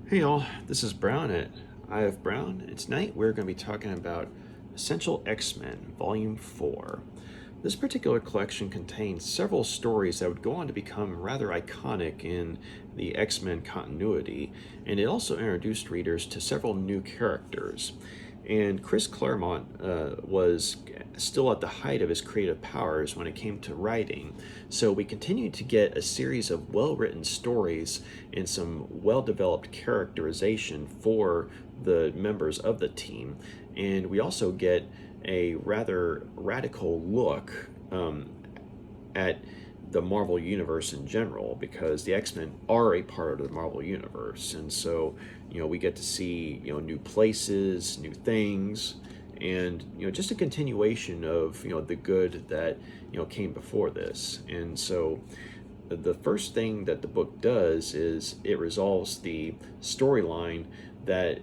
Hey y'all, this is Brown at Eye of Brown, and tonight we're going to be talking about Essential X-Men, Volume 4. This particular collection contains several stories that would go on to become rather iconic in the X-Men continuity, and it also introduced readers to several new characters. And Chris Claremont was still at the height of his creative powers when it came to writing. So we continued to get a series of well-written stories and some well-developed characterization for the members of the team. And we also get a rather radical look at the Marvel Universe in general, because the X-Men are a part of the Marvel Universe. And so, we get to see, new places, new things, and, just a continuation of, the good that, came before this. And so the first thing that the book does is it resolves the storyline that,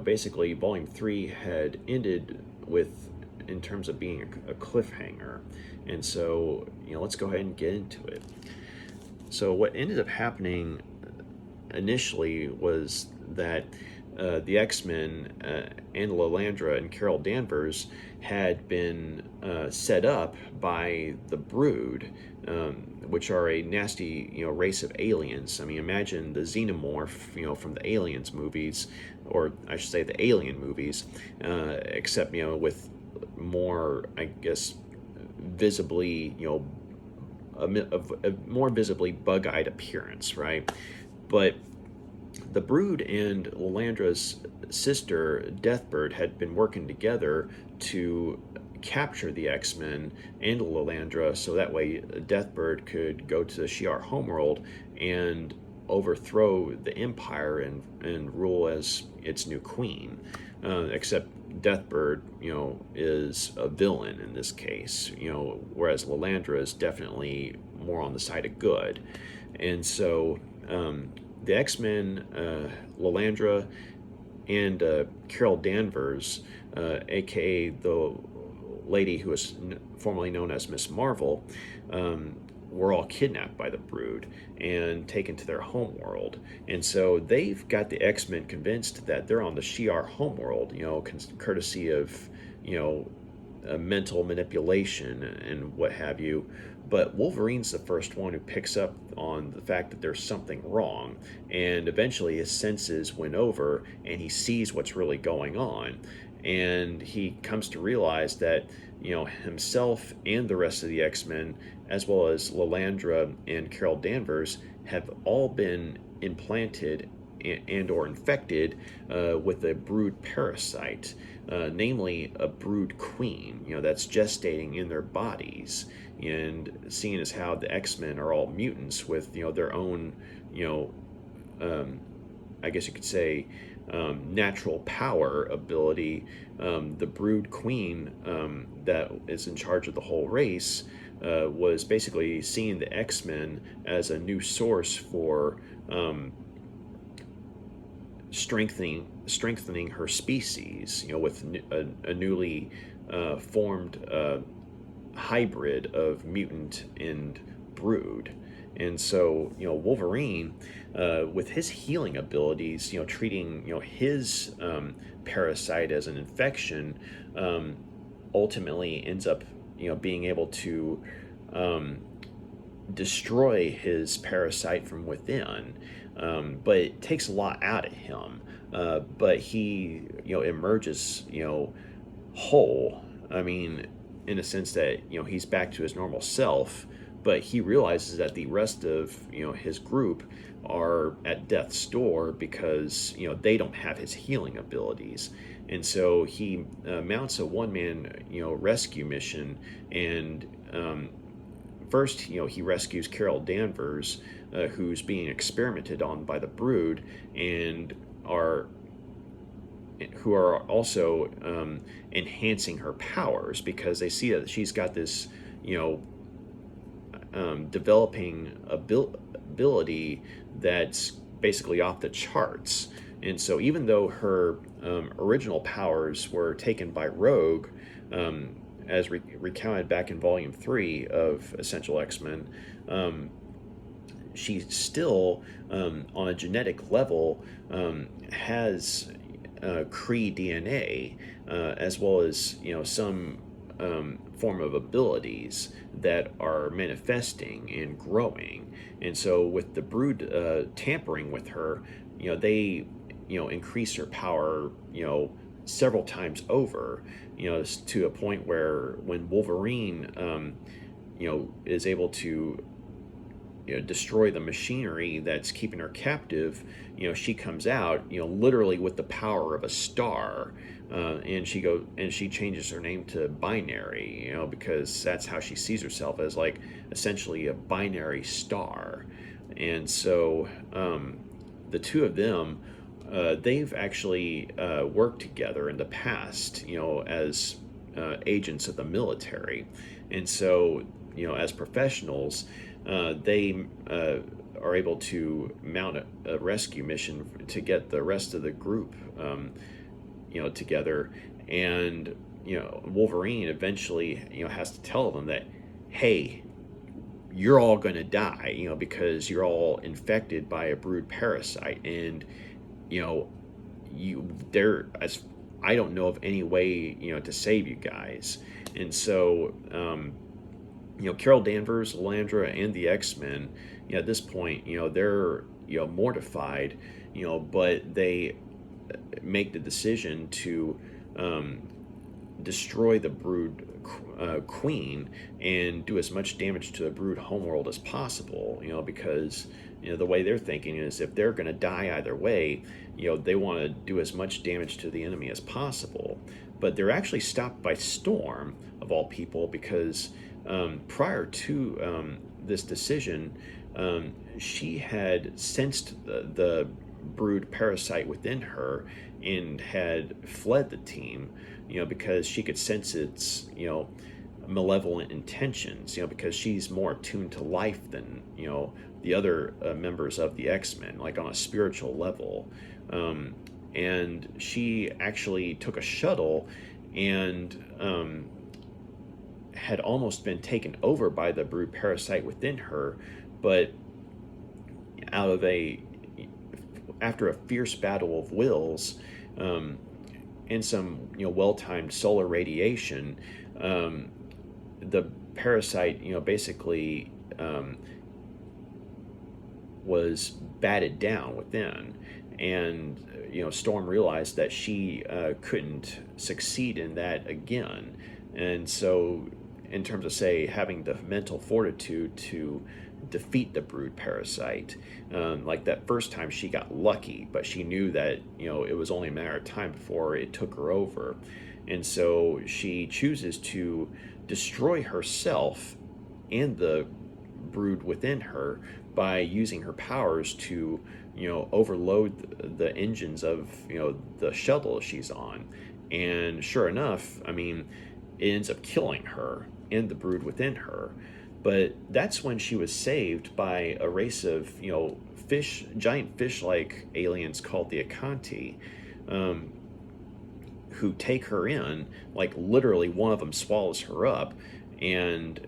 basically Volume 3 had ended with in terms of being a cliffhanger. And so, let's go ahead and get into it. So what ended up happening initially was that the X-Men and Lilandra and Carol Danvers had been set up by the Brood, which are a nasty, race of aliens. I mean, imagine the xenomorph, from the Aliens movies, or I should say the Alien movies, except, with more, I guess, visibly, a more visibly bug-eyed appearance, right? But the Brood and Lilandra's sister, Deathbird, had been working together to capture the X-Men and Lilandra, so that way Deathbird could go to the Shi'ar homeworld and overthrow the Empire and rule as its new queen. Except Deathbird, is a villain in this case, whereas Lilandra is definitely more on the side of good. And so the X-Men, Lilandra, and Carol Danvers, aka the lady who was formerly known as Miss Marvel, were all kidnapped by the Brood and taken to their homeworld. And so they've got the X-Men convinced that they're on the Shi'ar homeworld, courtesy of, mental manipulation and what have you. But Wolverine's the first one who picks up on the fact that there's something wrong, and eventually his senses win over and he sees what's really going on. And he comes to realize that, himself and the rest of the X-Men, as well as Lilandra and Carol Danvers, have all been implanted and or infected with a Brood parasite, namely a Brood queen, that's gestating in their bodies. And seeing as how the X-Men are all mutants with, their own, I guess you could say, natural power ability, the Brood queen that is in charge of the whole race was basically seeing the X-Men as a new source for strengthening her species, with a newly formed hybrid of mutant and Brood. And so, Wolverine, with his healing abilities, treating, his parasite as an infection, ultimately ends up, being able to destroy his parasite from within. But it takes a lot out of him. But he, emerges, whole. I mean, in a sense that, he's back to his normal self, but he realizes that the rest of, his group are at death's door because, they don't have his healing abilities. And so he mounts a one-man, rescue mission, and first, he rescues Carol Danvers, who's being experimented on by the Brood, and who are also enhancing her powers, because they see that she's got this, developing ability that's basically off the charts. And so even though her original powers were taken by Rogue, as recounted back in Volume 3 of Essential X-Men, she still, on a genetic level, has Kree DNA, as well as some form of abilities that are manifesting and growing. And so with the Brood tampering with her, they increase her power several times over, to a point where when Wolverine is able to destroy the machinery that's keeping her captive, she comes out, literally with the power of a star, and she changes her name to Binary, because that's how she sees herself, as like essentially a binary star. And so the two of them, they've actually worked together in the past, as agents of the military, and so as professionals, they are able to mount a rescue mission to get the rest of the group, together. And Wolverine eventually, has to tell them that, hey, you're all going to die, because you're all infected by a Brood parasite, and as I don't know of any way, to save you guys. And so Carol Danvers, Landra, and the X-Men, at this point, they're mortified, but they make the decision to destroy the Brood queen and do as much damage to the Brood homeworld as possible, because the way they're thinking is, if they're going to die either way, they want to do as much damage to the enemy as possible. But they're actually stopped by Storm, of all people, because prior to this decision, she had sensed the Brood parasite within her and had fled the team, because she could sense its, malevolent intentions, because she's more attuned to life than, the other members of the X-Men, like on a spiritual level. And she actually took a shuttle and had almost been taken over by the Brood parasite within her, but after a fierce battle of wills, and some well-timed solar radiation, the parasite basically was batted down within, and Storm realized that she couldn't succeed in that again. And so, in terms of, say, having the mental fortitude to defeat the Brood parasite, like that first time she got lucky, but she knew that it was only a matter of time before it took her over. And so she chooses to destroy herself and the Brood within her by using her powers to overload the engines of the shuttle she's on. And sure enough, I mean, it ends up killing her and the Brood within her. But that's when she was saved by a race of giant fish-like aliens called the Acanti, who take her in. Like, literally, one of them swallows her up, and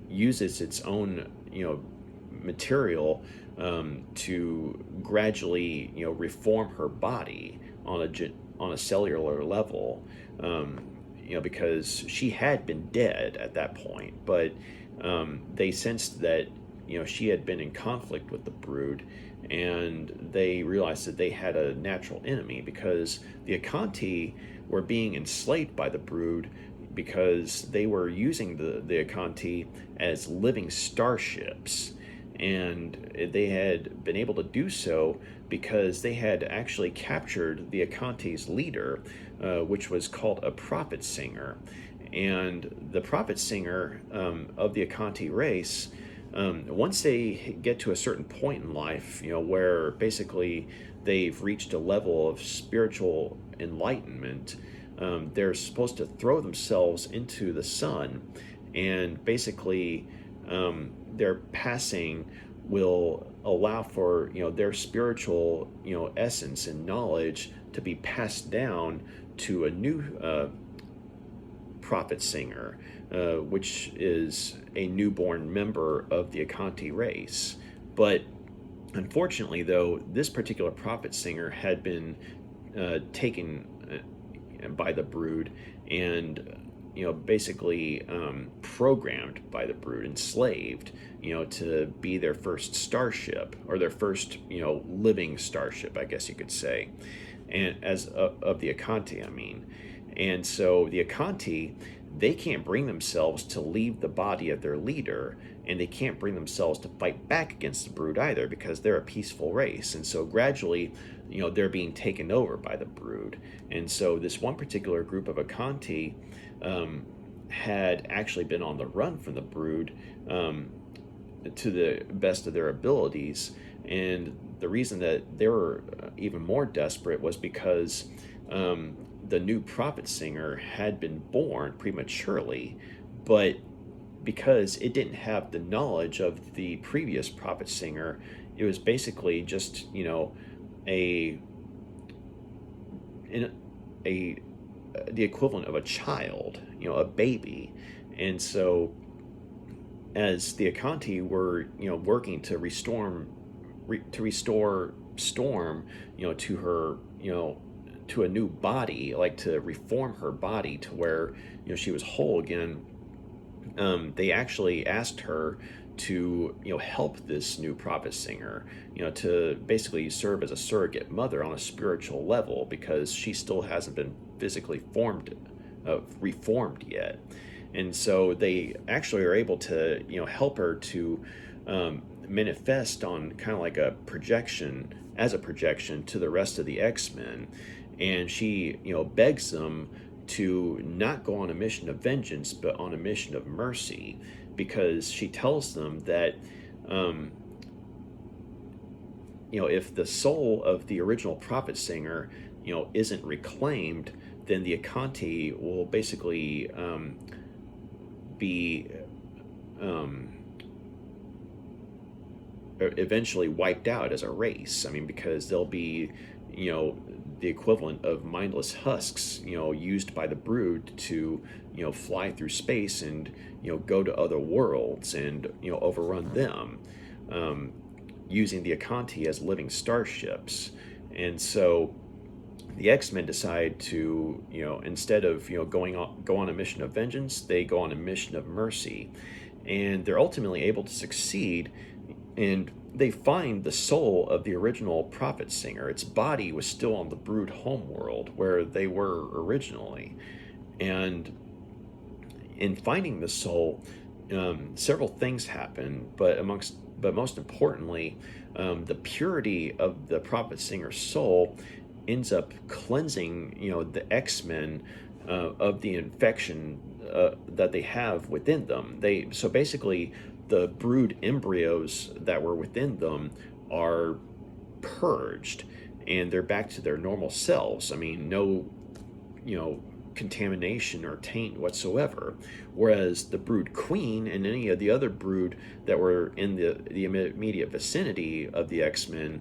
uses its own material to gradually reform her body on a cellular level, because she had been dead at that point, but they sensed that she had been in conflict with the Brood, and they realized that they had a natural enemy, because the Acanti were being enslaved by the Brood because they were using the Acanti as living starships. And they had been able to do so because they had actually captured the Acanti's leader, which was called a prophet singer. And the prophet singer of the Acanti race, once they get to a certain point in life, where basically they've reached a level of spiritual enlightenment, they're supposed to throw themselves into the sun, and basically their passing will allow for their spiritual essence and knowledge to be passed down to a new prophet singer, which is a newborn member of the Acanti race. But unfortunately, though, this particular prophet singer had been taken by the Brood and basically programmed by the Brood, enslaved, to be their first starship, or their first, living starship, I guess you could say, and as of the Acanti, I mean. And so the Acanti, they can't bring themselves to leave the body of their leader, and they can't bring themselves to fight back against the Brood either, because they're a peaceful race. And so gradually, they're being taken over by the Brood. And so this one particular group of Acanti had actually been on the run from the Brood to the best of their abilities. And the reason that they were even more desperate was because the new prophet singer had been born prematurely, but because it didn't have the knowledge of the previous prophet singer, it was basically just the equivalent of a child, a baby. And so as the Acanti were working to restore Storm to her to a new body, like to reform her body to where she was whole again, they actually asked her to help this new prophet singer, to basically serve as a surrogate mother on a spiritual level, because she still hasn't been physically reformed yet. And so they actually are able to help her to manifest on kind of like a projection to the rest of the X-Men. And she begs them to not go on a mission of vengeance, but on a mission of mercy, because she tells them that if the soul of the original prophet singer isn't reclaimed, then the Acanti will basically be eventually wiped out as a race. I mean, because they'll be the equivalent of mindless husks, used by the Brood to, fly through space and, go to other worlds and, overrun them, using the Acanti as living starships. And so the X-Men decide to, instead of, go on a mission of vengeance, they go on a mission of mercy. And they're ultimately able to succeed, and they find the soul of the original prophet singer. Its body was still on the Brood homeworld where they were originally. And in finding the soul, several things happen, but most importantly, the purity of the prophet singer's soul ends up cleansing the X-Men of the infection that they have within them. So basically, the Brood embryos that were within them are purged, and they're back to their normal selves. I mean, no, contamination or taint whatsoever. Whereas the Brood Queen and any of the other Brood that were in the immediate vicinity of the X-Men,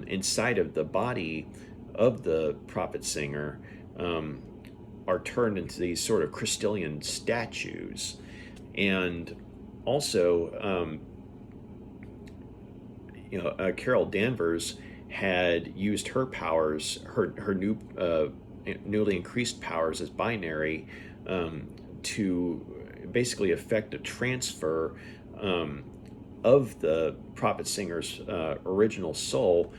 inside of the body of the prophet singer, are turned into these sort of crystalline statues. And also, Carol Danvers had used her powers, her newly increased powers as binary, to basically effect a transfer of the prophet singer's original soul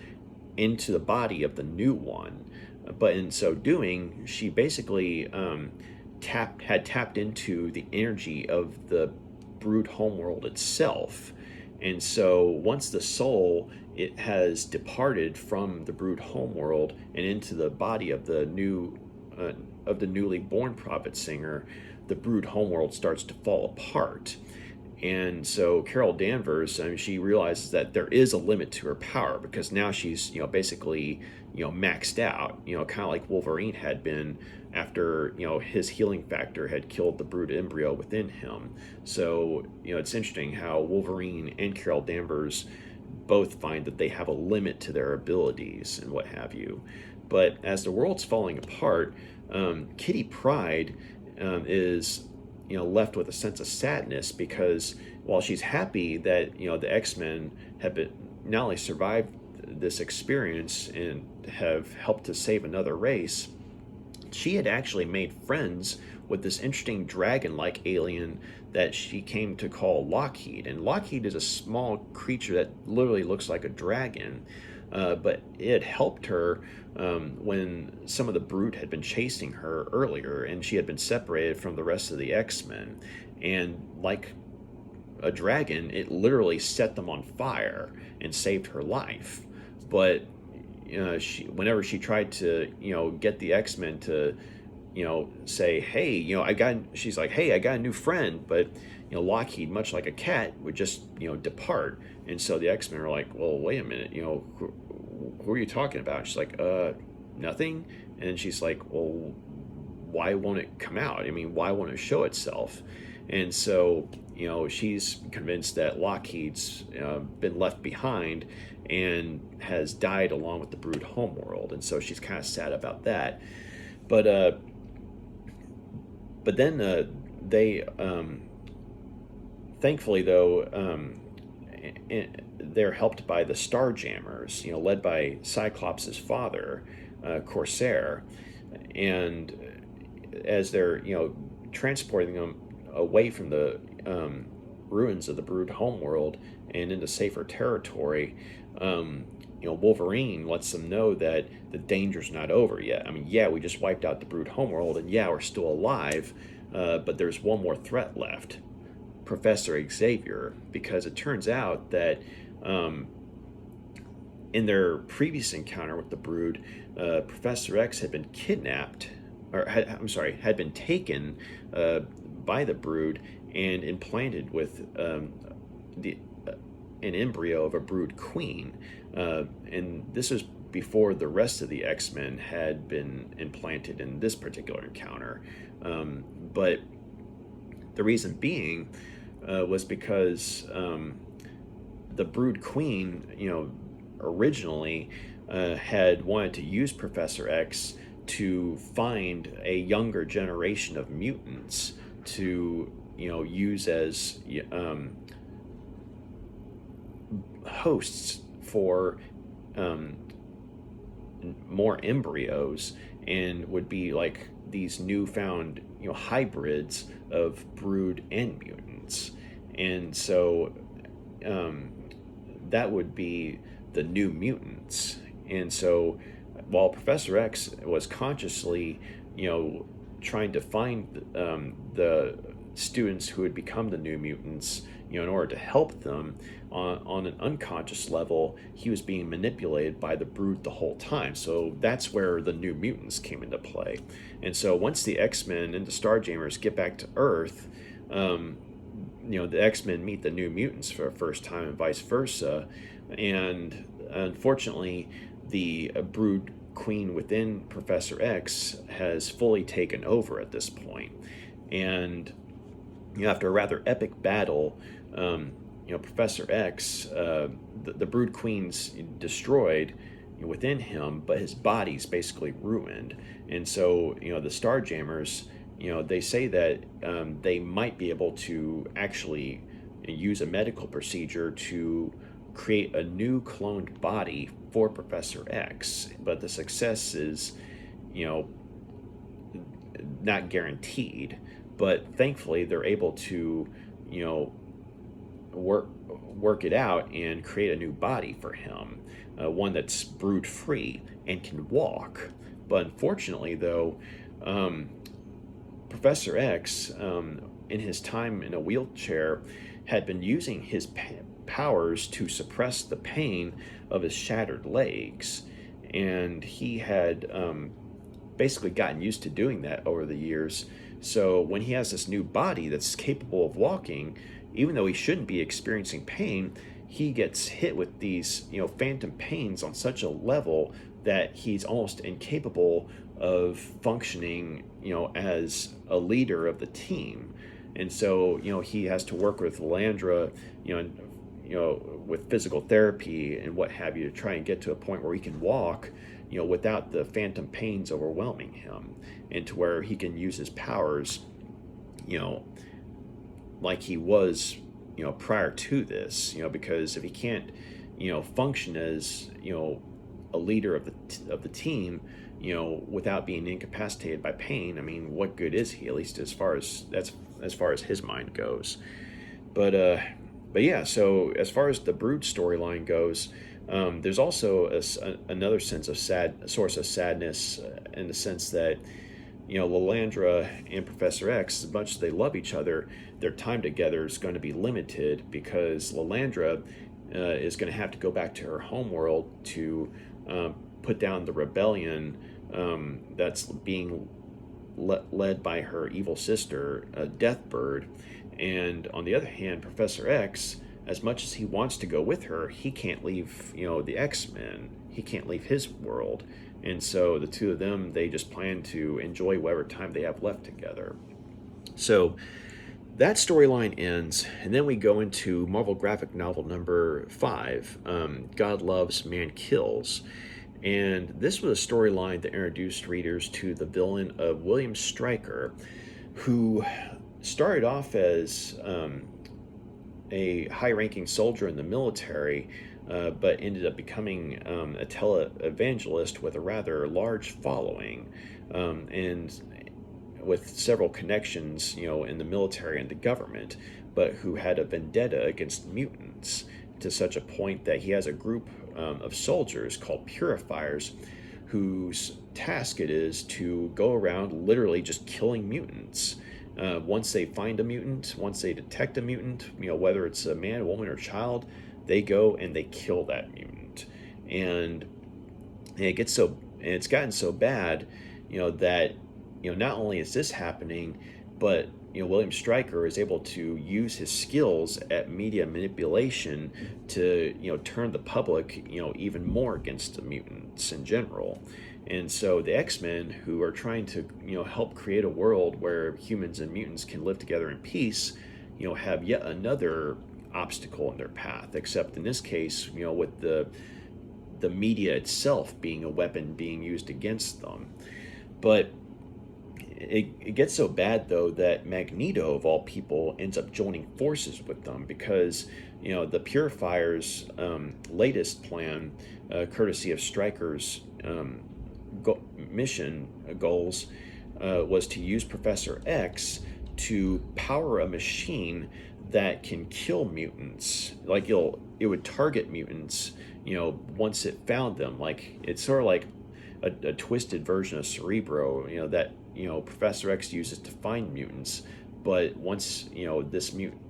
into the body of the new one. But in so doing, she basically had tapped into the energy of the Brood homeworld itself. And so once the soul has departed from the Brood homeworld and into the body of the newly born prophet singer, the Brood homeworld starts to fall apart. And so Carol Danvers, she realizes that there is a limit to her power, because now she's basically maxed out, kind of like Wolverine had been after his healing factor had killed the Brood embryo within him. So it's interesting how Wolverine and Carol Danvers both find that they have a limit to their abilities and what have you. But as the world's falling apart, Kitty Pryde is left with a sense of sadness, because while she's happy that the X-Men have been not only survived this experience and have helped to save another race, she had actually made friends with this interesting dragon-like alien that she came to call Lockheed. And Lockheed is a small creature that literally looks like a dragon, but it helped her when some of the Brood had been chasing her earlier, and she had been separated from the rest of the X-Men. And like a dragon, it literally set them on fire and saved her life. But whenever she tried to get the X-Men to say, hey, she's like, hey, I got a new friend, but Lockheed, much like a cat, would just depart. And so the X-Men are like, well, wait a minute, who are you talking about? She's like, nothing. And she's like, well, why won't it come out? I mean, why won't it show itself? And so she's convinced that Lockheed's been left behind and has died along with the Brood homeworld, and so she's kind of sad about that. But then they thankfully, though, they're helped by the Starjammers, led by Cyclops' father, Corsair, and as they're transporting them away from the ruins of the Brood homeworld and into safer territory, Wolverine lets them know that the danger's not over yet. I mean, yeah, we just wiped out the Brood homeworld, and yeah, we're still alive, but there's one more threat left: Professor Xavier, because it turns out that in their previous encounter with the Brood, Professor X had been kidnapped, or had been taken by the Brood and implanted with an embryo of a Brood queen, and this was before the rest of the X-Men had been implanted in this particular encounter. But the reason being was because the Brood queen, originally had wanted to use Professor X to find a younger generation of mutants to use as hosts for more embryos, and would be like these newfound hybrids of Brood and mutants. And so that would be the New Mutants. And so while Professor X was consciously trying to find the students who had become the New Mutants, in order to help them on an unconscious level, he was being manipulated by the Brood the whole time. So that's where the New Mutants came into play. And so once the X-Men and the Starjammers get back to Earth, the X-Men meet the New Mutants for the first time and vice versa. And unfortunately, the Brood queen within Professor X has fully taken over at this point. And after a rather epic battle, Professor X, the Brood Queen's destroyed within him, but his body's basically ruined. And so, the Starjammers, they say that they might be able to actually use a medical procedure to create a new cloned body for Professor X, but the success is, not guaranteed. But thankfully, they're able to, work it out and create a new body for him, one that's Brood free and can walk. But unfortunately, though, Professor X, in his time in a wheelchair, had been using his powers to suppress the pain of his shattered legs, and he had basically gotten used to doing that over the years. So when he has this new body that's capable of walking, even though he shouldn't be experiencing pain, he gets hit with these, phantom pains on such a level that he's almost incapable of functioning, as a leader of the team. And so, he has to work with Landra, with physical therapy and what have you, to try and get to a point where he can walk, without the phantom pains overwhelming him, and to where he can use his powers, like he was, prior to this, because if he can't, function as, a leader of the team, without being incapacitated by pain, I mean, what good is he? At least as far as his mind goes. But yeah. So as far as the Brood storyline goes, there's also another source of sadness, in the sense that, Lilandra and Professor X, as much as they love each other, their time together is going to be limited, because Lilandra is going to have to go back to her homeworld to put down the rebellion that's being led by her evil sister, Deathbird. And on the other hand, Professor X, as much as he wants to go with her, he can't leave, the X-Men. He can't leave his world. And so the two of them, they just plan to enjoy whatever time they have left together. So that storyline ends, and then we go into Marvel graphic novel number 5, God Loves, Man Kills. And this was a storyline that introduced readers to the villain of William Stryker, who started off as a high-ranking soldier in the military, but ended up becoming a televangelist with a rather large following, and with several connections, in the military and the government, but who had a vendetta against mutants, to such a point that he has a group of soldiers called Purifiers, whose task it is to go around literally just killing mutants. Once they find a mutant, once they detect a mutant, whether it's a man, woman, or child, they go and they kill that mutant. And it's gotten so bad, that, not only is this happening, but, William Stryker is able to use his skills at media manipulation to, turn the public, even more against the mutants in general. And so the X-Men, who are trying to, help create a world where humans and mutants can live together in peace, have yet another obstacle in their path, except in this case, with the media itself being a weapon being used against them. But it gets so bad, though, that Magneto, of all people, ends up joining forces with them, because, the Purifiers' latest plan, courtesy of Stryker's mission goals, was to use Professor X to power a machine that can kill mutants. Like, it would target mutants, once it found them. Like, it's sort of like a twisted version of Cerebro, that, Professor X uses to find mutants. But once,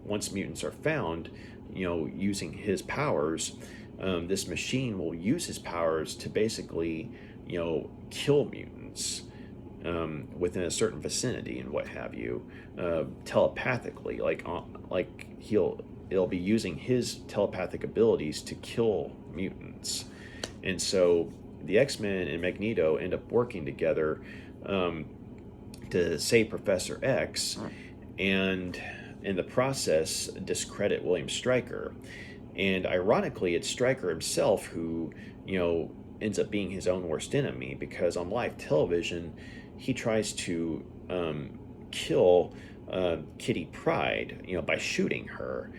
once mutants are found, using his powers, this machine will use his powers to basically, kill mutants within a certain vicinity and what have you, telepathically. It'll be using his telepathic abilities to kill mutants. And so the X-Men and Magneto end up working together to save Professor X, and in the process discredit William Stryker. And ironically, it's Stryker himself who, ends up being his own worst enemy, because on live television, he tries to kill Kitty Pryde, by shooting her.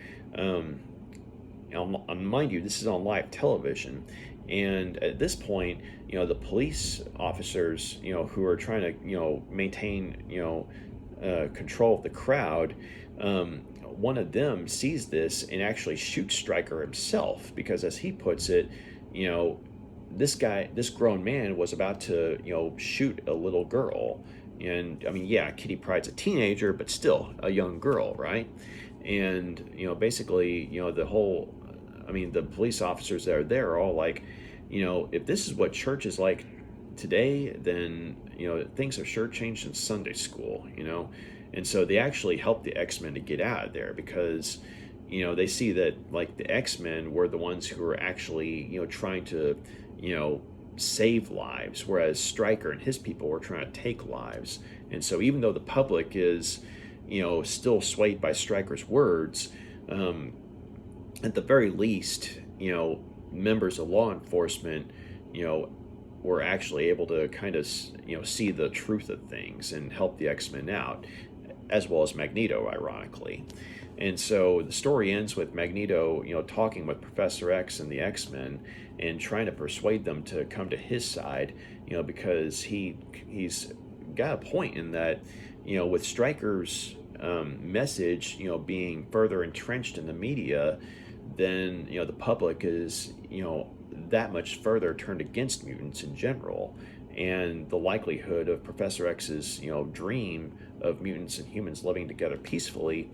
Mind you, this is on live television. And at this point, the police officers, who are trying to, maintain, control of the crowd, one of them sees this and actually shoots Stryker himself, because, as he puts it, this grown man was about to, shoot a little girl. And I mean, yeah, Kitty Pryde's a teenager, but still a young girl, right? And, basically, the police officers that are there are all like, if this is what church is like today, then, things have sure changed since Sunday school, And so they actually help the X-Men to get out of there, because, they see that, like, the X-Men were the ones who were actually, trying to, save lives, whereas Stryker and his people were trying to take lives. And so even though the public is, still swayed by Stryker's words, at the very least, members of law enforcement, were actually able to kind of, see the truth of things and help the X-Men out, as well as Magneto, ironically. And so the story ends with Magneto, talking with Professor X and the X-Men and trying to persuade them to come to his side, because he's got a point in that, with Stryker's message, being further entrenched in the media, then the public is that much further turned against mutants in general, and the likelihood of Professor X's dream of mutants and humans living together peacefully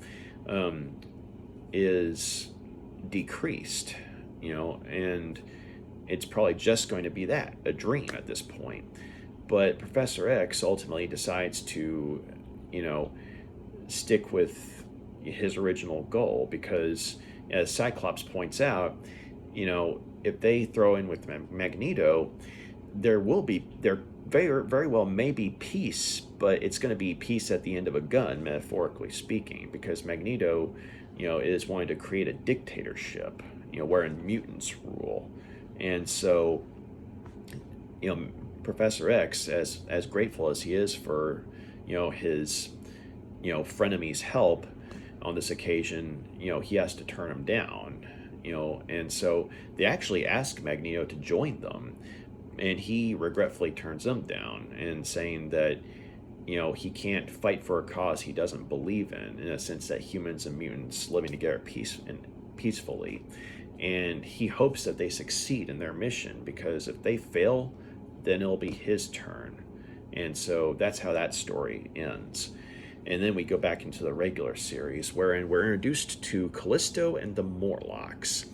is decreased, and it's probably just going to be that, a dream at this point. But Professor X ultimately decides to stick with his original goal, because as Cyclops points out, if they throw in with Magneto, there very, very well may be peace, but it's going to be peace at the end of a gun, metaphorically speaking, because Magneto, is wanting to create a dictatorship, wherein mutants rule. And so, Professor X, as grateful as he is for, his, frenemy's help on this occasion, he has to turn him down, and so they actually ask Magneto to join them, and he regretfully turns them down, and saying that, he can't fight for a cause he doesn't believe in a sense that humans and mutants living together peacefully. And he hopes that they succeed in their mission, because if they fail, then it'll be his turn. And so that's how that story ends. And then we go back into the regular series, wherein we're introduced to Callisto and the Morlocks.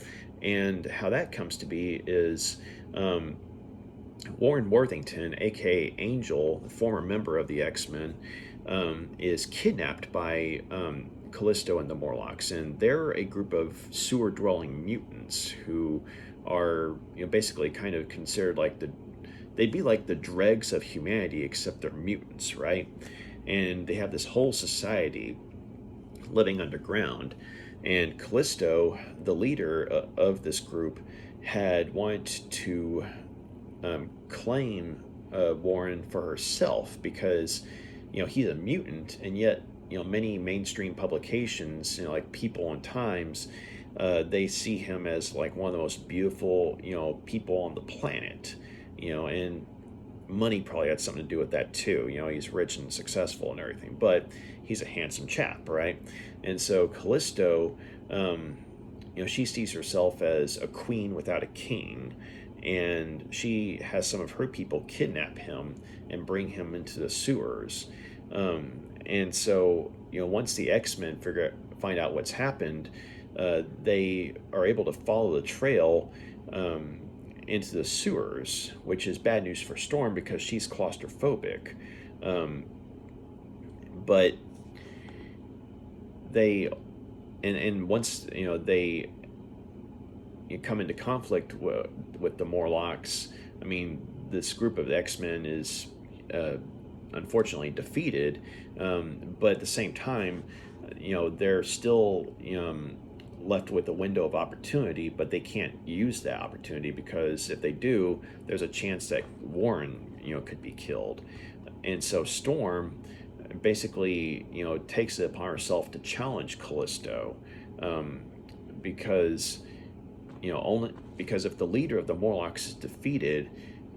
And how that comes to be is Warren Worthington, aka Angel, the former member of the X-Men, is kidnapped by Callisto and the Morlocks. And they're a group of sewer-dwelling mutants who are basically kind of considered like they'd be like the dregs of humanity, except they're mutants, right? And they have this whole society living underground. And Callisto, the leader of this group, had wanted to claim Warren for herself, because he's a mutant, and yet many mainstream publications, like People and Times, they see him as like one of the most beautiful people on the planet, and money probably had something to do with that too. He's rich and successful and everything, but he's a handsome chap, right? And so Callisto, she sees herself as a queen without a king, and she has some of her people kidnap him and bring him into the sewers. And so, once the X-Men find out what's happened, they are able to follow the trail into the sewers, which is bad news for Storm because she's claustrophobic. But they, and once they come into conflict with the Morlocks, I mean, this group of X-Men is unfortunately defeated, but at the same time, they're still left with a window of opportunity, but they can't use that opportunity, because if they do, there's a chance that Warren could be killed. And so Storm basically takes it upon herself to challenge Callisto, because only because if the leader of the Morlocks is defeated,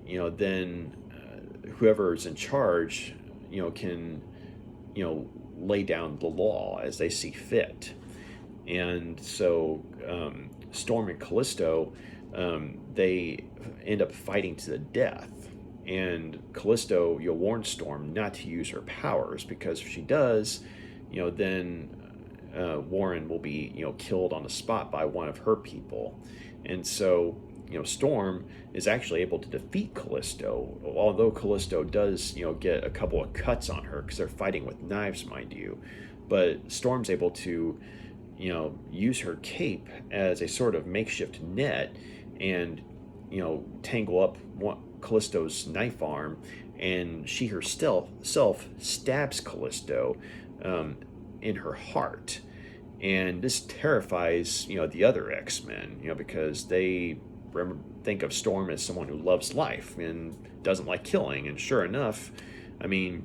then whoever's in charge can lay down the law as they see fit. And so Storm and Callisto, they end up fighting to the death. And Callisto, warns Storm not to use her powers, because if she does, then Warren will be, killed on the spot by one of her people. And so, Storm is actually able to defeat Callisto, although Callisto does, get a couple of cuts on her, because they're fighting with knives, mind you. But Storm's able to use her cape as a sort of makeshift net and, tangle up Callisto's knife arm, and she herself stabs Callisto in her heart. And this terrifies, the other X-Men, because they think of Storm as someone who loves life and doesn't like killing. And sure enough, I mean,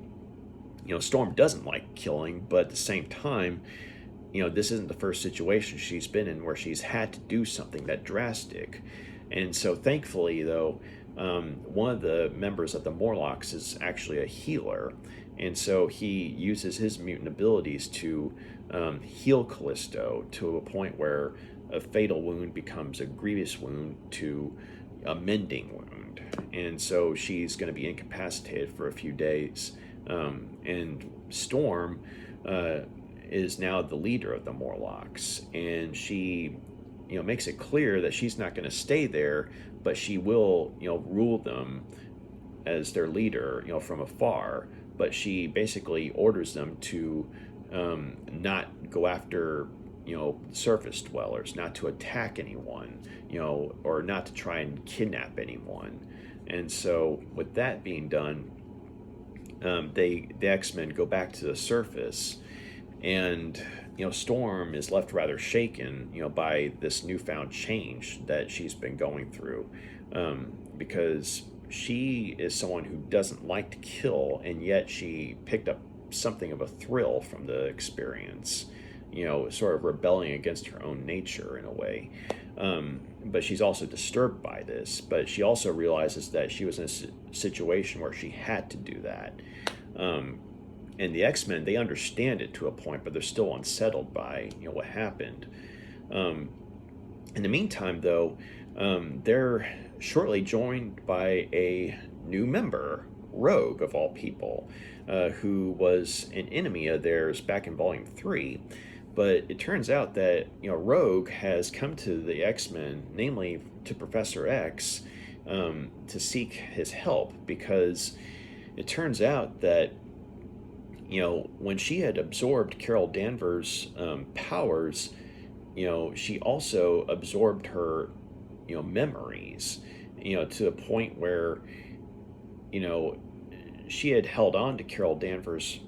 Storm doesn't like killing, but at the same time, this isn't the first situation she's been in where she's had to do something that drastic. And so thankfully, though, one of the members of the Morlocks is actually a healer. And so he uses his mutant abilities to heal Callisto to a point where a fatal wound becomes a grievous wound to a mending wound. And so she's going to be incapacitated for a few days. And Storm is now the leader of the Morlocks. And she, makes it clear that she's not going to stay there, but she will, rule them as their leader, from afar. But she basically orders them to not go after, surface dwellers, not to attack anyone, or not to try and kidnap anyone. And so with that being done, the X-Men go back to the surface, and Storm is left rather shaken, by this newfound change that she's been going through, because she is someone who doesn't like to kill, and yet she picked up something of a thrill from the experience, sort of rebelling against her own nature in a way. But she's also disturbed by this, but she also realizes that she was in a situation where she had to do that. And the X-Men, they understand it to a point, but they're still unsettled by, what happened. In the meantime, though, they're shortly joined by a new member, Rogue, of all people, who was an enemy of theirs back in Volume 3. But it turns out that, Rogue has come to the X-Men, namely to Professor X, to seek his help, because it turns out that, when she had absorbed Carol Danvers' powers, she also absorbed her, memories, to the point where, she had held on to Carol Danvers.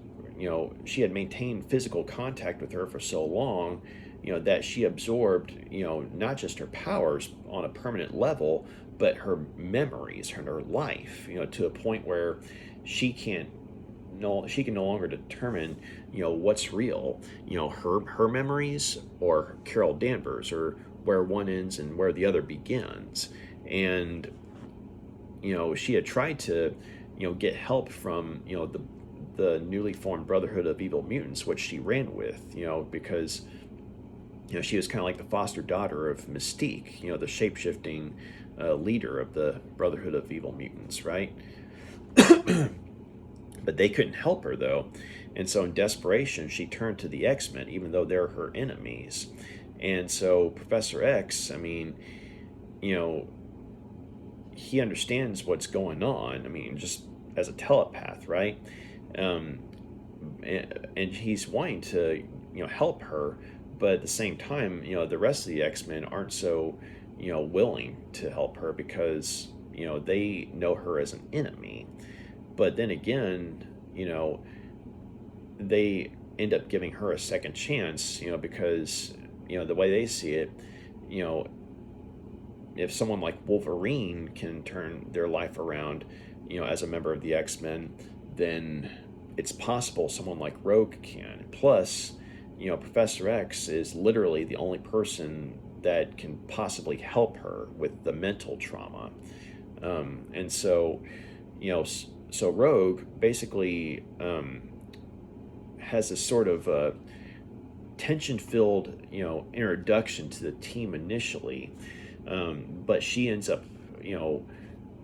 She had maintained physical contact with her for so long, that she absorbed, not just her powers on a permanent level, but her memories, her life, to a point where she can no longer determine, what's real, her memories or Carol Danvers, or where one ends and where the other begins. And, she had tried to, get help from, the newly formed Brotherhood of Evil Mutants, which she ran with, because, she was kind of like the foster daughter of Mystique, the shape-shifting leader of the Brotherhood of Evil Mutants, right? But they couldn't help her, though. And so in desperation, she turned to the X-Men, even though they're her enemies. And so Professor X, I mean, he understands what's going on. I mean, just as a telepath, right? And he's wanting to, help her, but at the same time, the rest of the X-Men aren't so, willing to help her because, they know her as an enemy. But then again, they end up giving her a second chance, because, the way they see it, if someone like Wolverine can turn their life around, as a member of the X-Men, then it's possible someone like Rogue can. Plus, Professor X is literally the only person that can possibly help her with the mental trauma. And so, so Rogue basically has this sort of tension-filled, introduction to the team initially, but she ends up,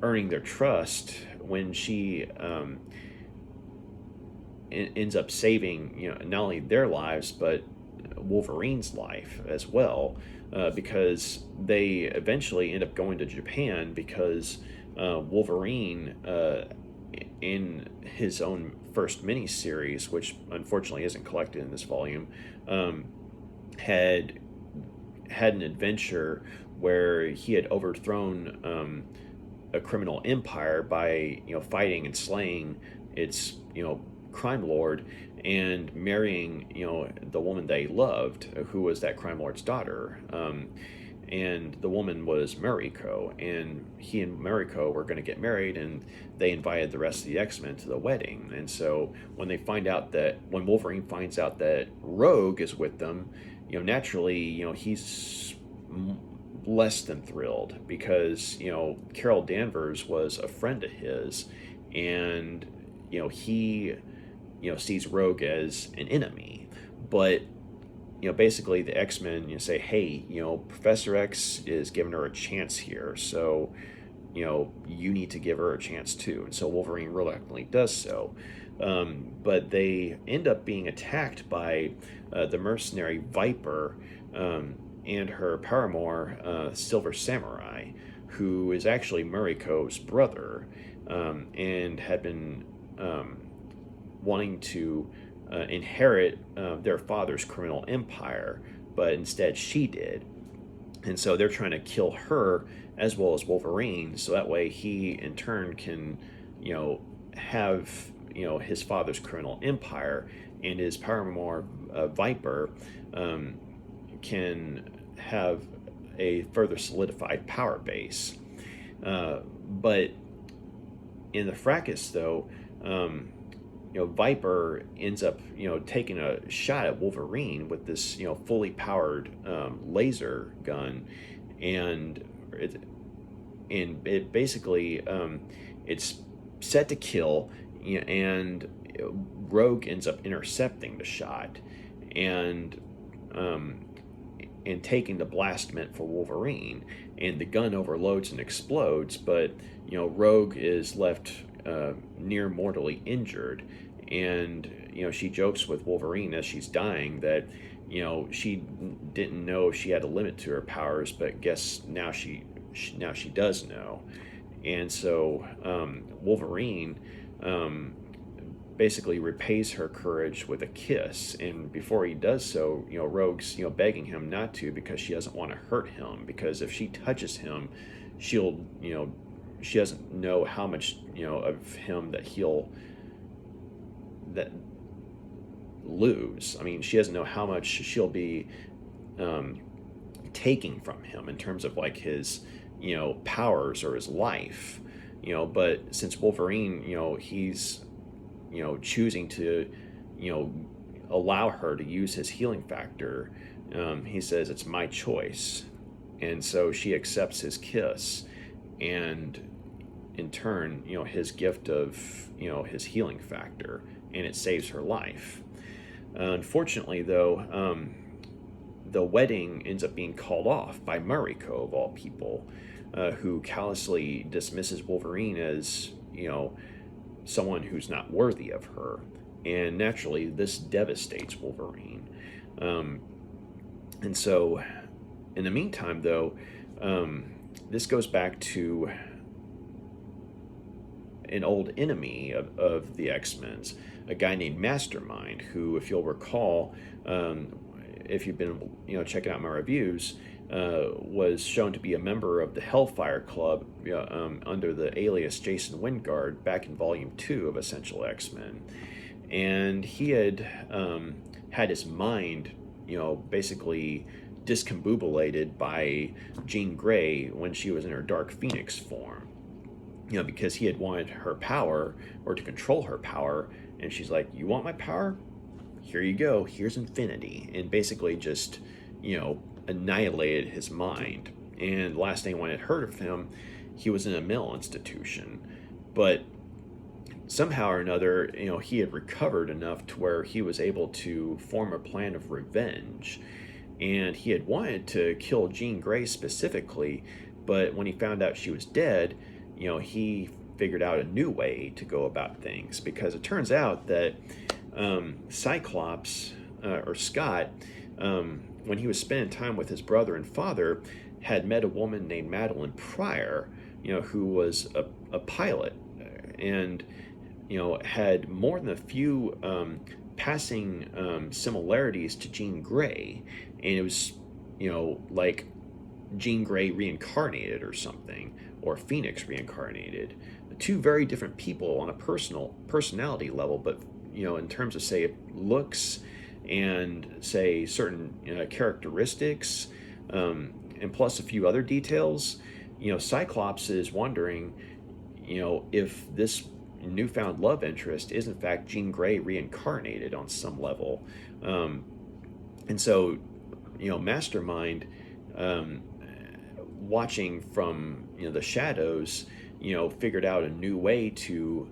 earning their trust when she ends up saving, not only their lives but Wolverine's life as well, because they eventually end up going to Japan because Wolverine, in his own first miniseries, which unfortunately isn't collected in this volume, had an adventure where he had overthrown a criminal empire by fighting and slaying its crime lord and marrying, the woman they loved, who was that crime lord's daughter. And the woman was Mariko, and he and Mariko were going to get married, and they invited the rest of the X-Men to the wedding. And so when Wolverine finds out that Rogue is with them, naturally, he's less than thrilled, because Carol Danvers was a friend of his, and he sees Rogue as an enemy. But basically the X-Men say, hey, Professor X is giving her a chance here, so you need to give her a chance too. And so Wolverine reluctantly does so. But they end up being attacked by the mercenary Viper, and her paramour, Silver Samurai, who is actually Mariko's brother, and had been wanting to inherit their father's criminal empire, but instead she did. And so they're trying to kill her as well as Wolverine, so that way he in turn can have his father's criminal empire, and his paramour Viper can have a further solidified power base. But in the fracas, though, Viper ends up, taking a shot at Wolverine with this, fully powered laser gun, and it basically it's set to kill, and Rogue ends up intercepting the shot, and taking the blast meant for Wolverine, and the gun overloads and explodes, but Rogue is left near mortally injured, and she jokes with Wolverine as she's dying that she didn't know she had a limit to her powers, but guess now she does know. And so Wolverine basically repays her courage with a kiss, and before he does so, Rogue's begging him not to, because she doesn't want to hurt him, because if she touches him, she'll she doesn't know how much of him that he'll lose. I mean, she doesn't know how much she'll be taking from him in terms of like his powers or his life. But since Wolverine, he's choosing to allow her to use his healing factor, he says it's my choice, and so she accepts his kiss, and in turn his gift of his healing factor, and it saves her life. Unfortunately, though, the wedding ends up being called off by Mariko, of all people, who callously dismisses Wolverine as someone who's not worthy of her, and naturally this devastates Wolverine. And so in the meantime, though, this goes back to an old enemy of the X-Men's, a guy named Mastermind, who, if you'll recall, if you've been checking out my reviews, was shown to be a member of the Hellfire Club under the alias Jason Wingard back in Volume 2 of Essential X-Men. And he had had his mind, basically discombobulated by Jean Grey when she was in her Dark Phoenix form. Because he had wanted her power, or to control her power, and she's like, you want my power? Here you go, here's infinity. And basically just, annihilated his mind. And the last thing anyone had heard of him, he was in a mental institution. But somehow or another, he had recovered enough to where he was able to form a plan of revenge. And he had wanted to kill Jean Grey specifically, but when he found out she was dead, he figured out a new way to go about things, because it turns out that Cyclops, or Scott, when he was spending time with his brother and father, had met a woman named Madelyn Pryor, who was a pilot, and had more than a few passing similarities to Jean Grey, and it was like Jean Grey reincarnated or something, or Phoenix reincarnated. Two very different people on a personality level, but in terms of, say, looks and, say, certain characteristics, and plus a few other details, Cyclops is wondering, if this newfound love interest is in fact Jean Grey reincarnated on some level. And so, Mastermind, watching from the shadows, figured out a new way to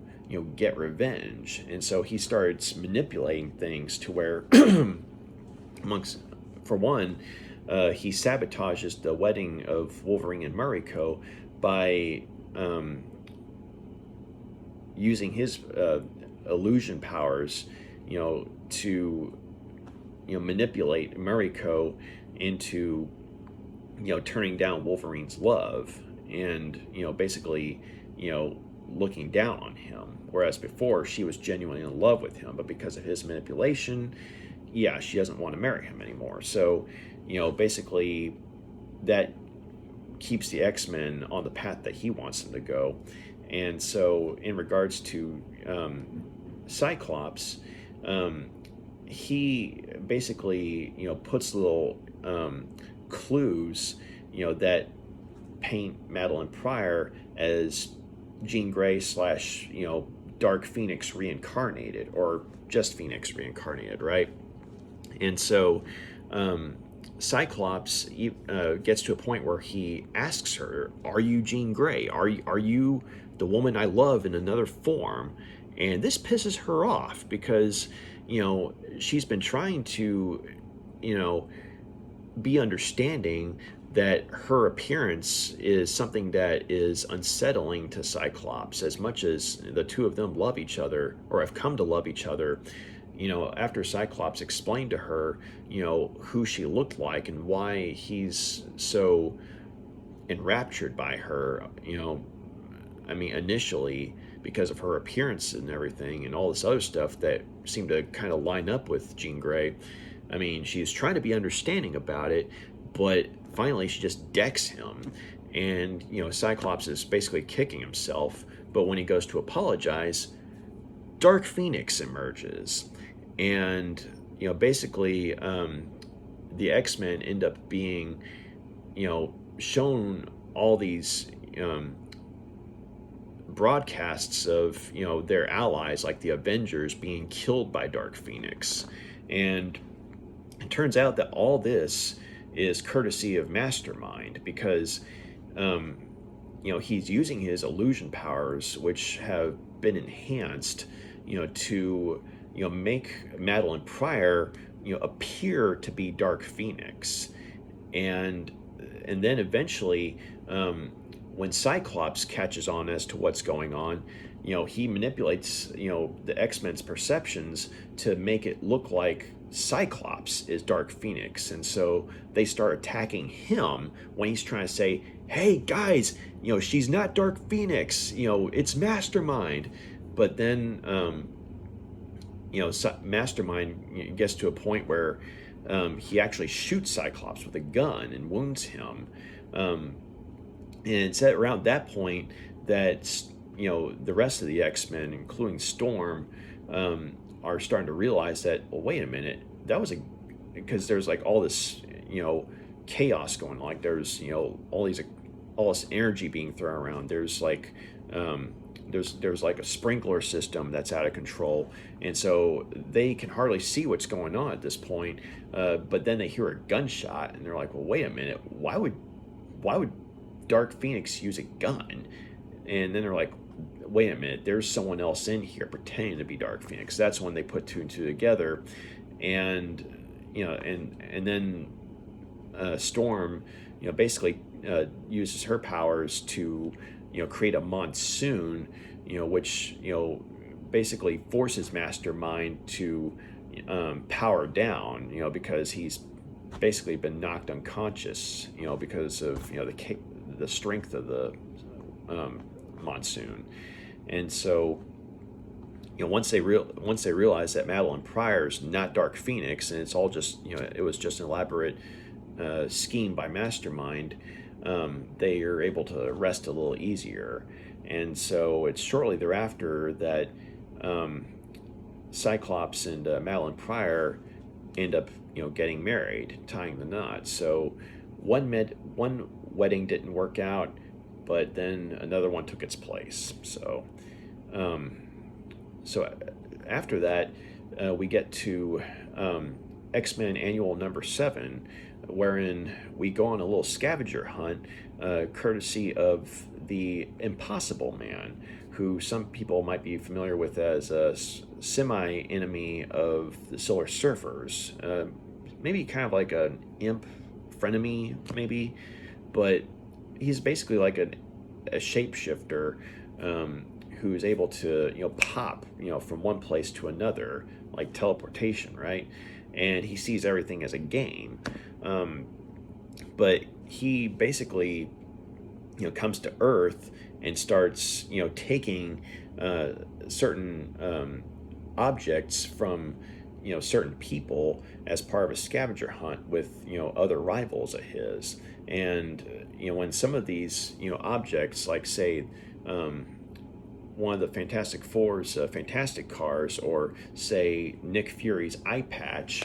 get revenge, and so he starts manipulating things to where, for one, he sabotages the wedding of Wolverine and Mariko by using his illusion powers, to manipulate Mariko into turning down Wolverine's love, and basically looking down on him, whereas before she was genuinely in love with him, but because of his manipulation, she doesn't want to marry him anymore. So basically that keeps the X-Men on the path that he wants them to go. And so in regards to Cyclops, he basically puts little clues that paint Madelyn Pryor as Jean Grey / Dark Phoenix reincarnated, or just Phoenix reincarnated, right? And so Cyclops gets to a point where he asks her, "Are you Jean Grey? Are you the woman I love in another form?" And this pisses her off because she's been trying to be understanding that her appearance is something that is unsettling to Cyclops. As much as the two of them love each other, or have come to love each other, after Cyclops explained to her, who she looked like and why he's so enraptured by her, initially because of her appearance and everything and all this other stuff that seemed to kind of line up with Jean Grey. She's trying to be understanding about it, but finally she just decks him, and Cyclops is basically kicking himself. But when he goes to apologize, Dark Phoenix emerges, and basically the X-Men end up being shown all these broadcasts of their allies, like the Avengers, being killed by Dark Phoenix. And it turns out that all this is courtesy of Mastermind, because he's using his illusion powers, which have been enhanced to make Madelyn Pryor appear to be Dark Phoenix. And then eventually when Cyclops catches on as to what's going on, he manipulates the X-Men's perceptions to make it look like Cyclops is Dark Phoenix. And so they start attacking him when he's trying to say, "Hey guys, she's not Dark Phoenix, it's Mastermind." But then Mastermind gets to a point where he actually shoots Cyclops with a gun and wounds him. And it's at around that point that the rest of the X-Men, including Storm, are starting to realize that, well, wait a minute, that was because there's like all this chaos going on. Like there's all this energy being thrown around. There's like there's like a sprinkler system that's out of control, and so they can hardly see what's going on at this point. But then they hear a gunshot, and they're like, well, wait a minute, why would Dark Phoenix use a gun? And then they're like, wait a minute, there's someone else in here pretending to be Dark Phoenix. That's when they put two and two together, and and then Storm, basically uses her powers to create a monsoon, which basically forces Mastermind to power down, because he's basically been knocked unconscious, because of the strength of the monsoon. And so once they realize that Madelyn Pryor's not Dark Phoenix, and it's all just it was just an elaborate scheme by Mastermind, they are able to rest a little easier. And so it's shortly thereafter that Cyclops and Madelyn Pryor end up, getting married, tying the knot. So one wedding didn't work out, but then another one took its place. Um, so after that, we get to X-Men Annual number 7, wherein we go on a little scavenger hunt, courtesy of the Impossible Man, who some people might be familiar with as a semi-enemy of the Silver Surfers. Maybe kind of like an imp frenemy, maybe, but he's basically like a shapeshifter, who is able to pop from one place to another, like teleportation, right? And he sees everything as a game, but he basically comes to Earth and starts taking certain objects from certain people as part of a scavenger hunt with other rivals of his. And when some of these objects, like say one of the Fantastic Four's fantastic cars, or say Nick Fury's eye patch,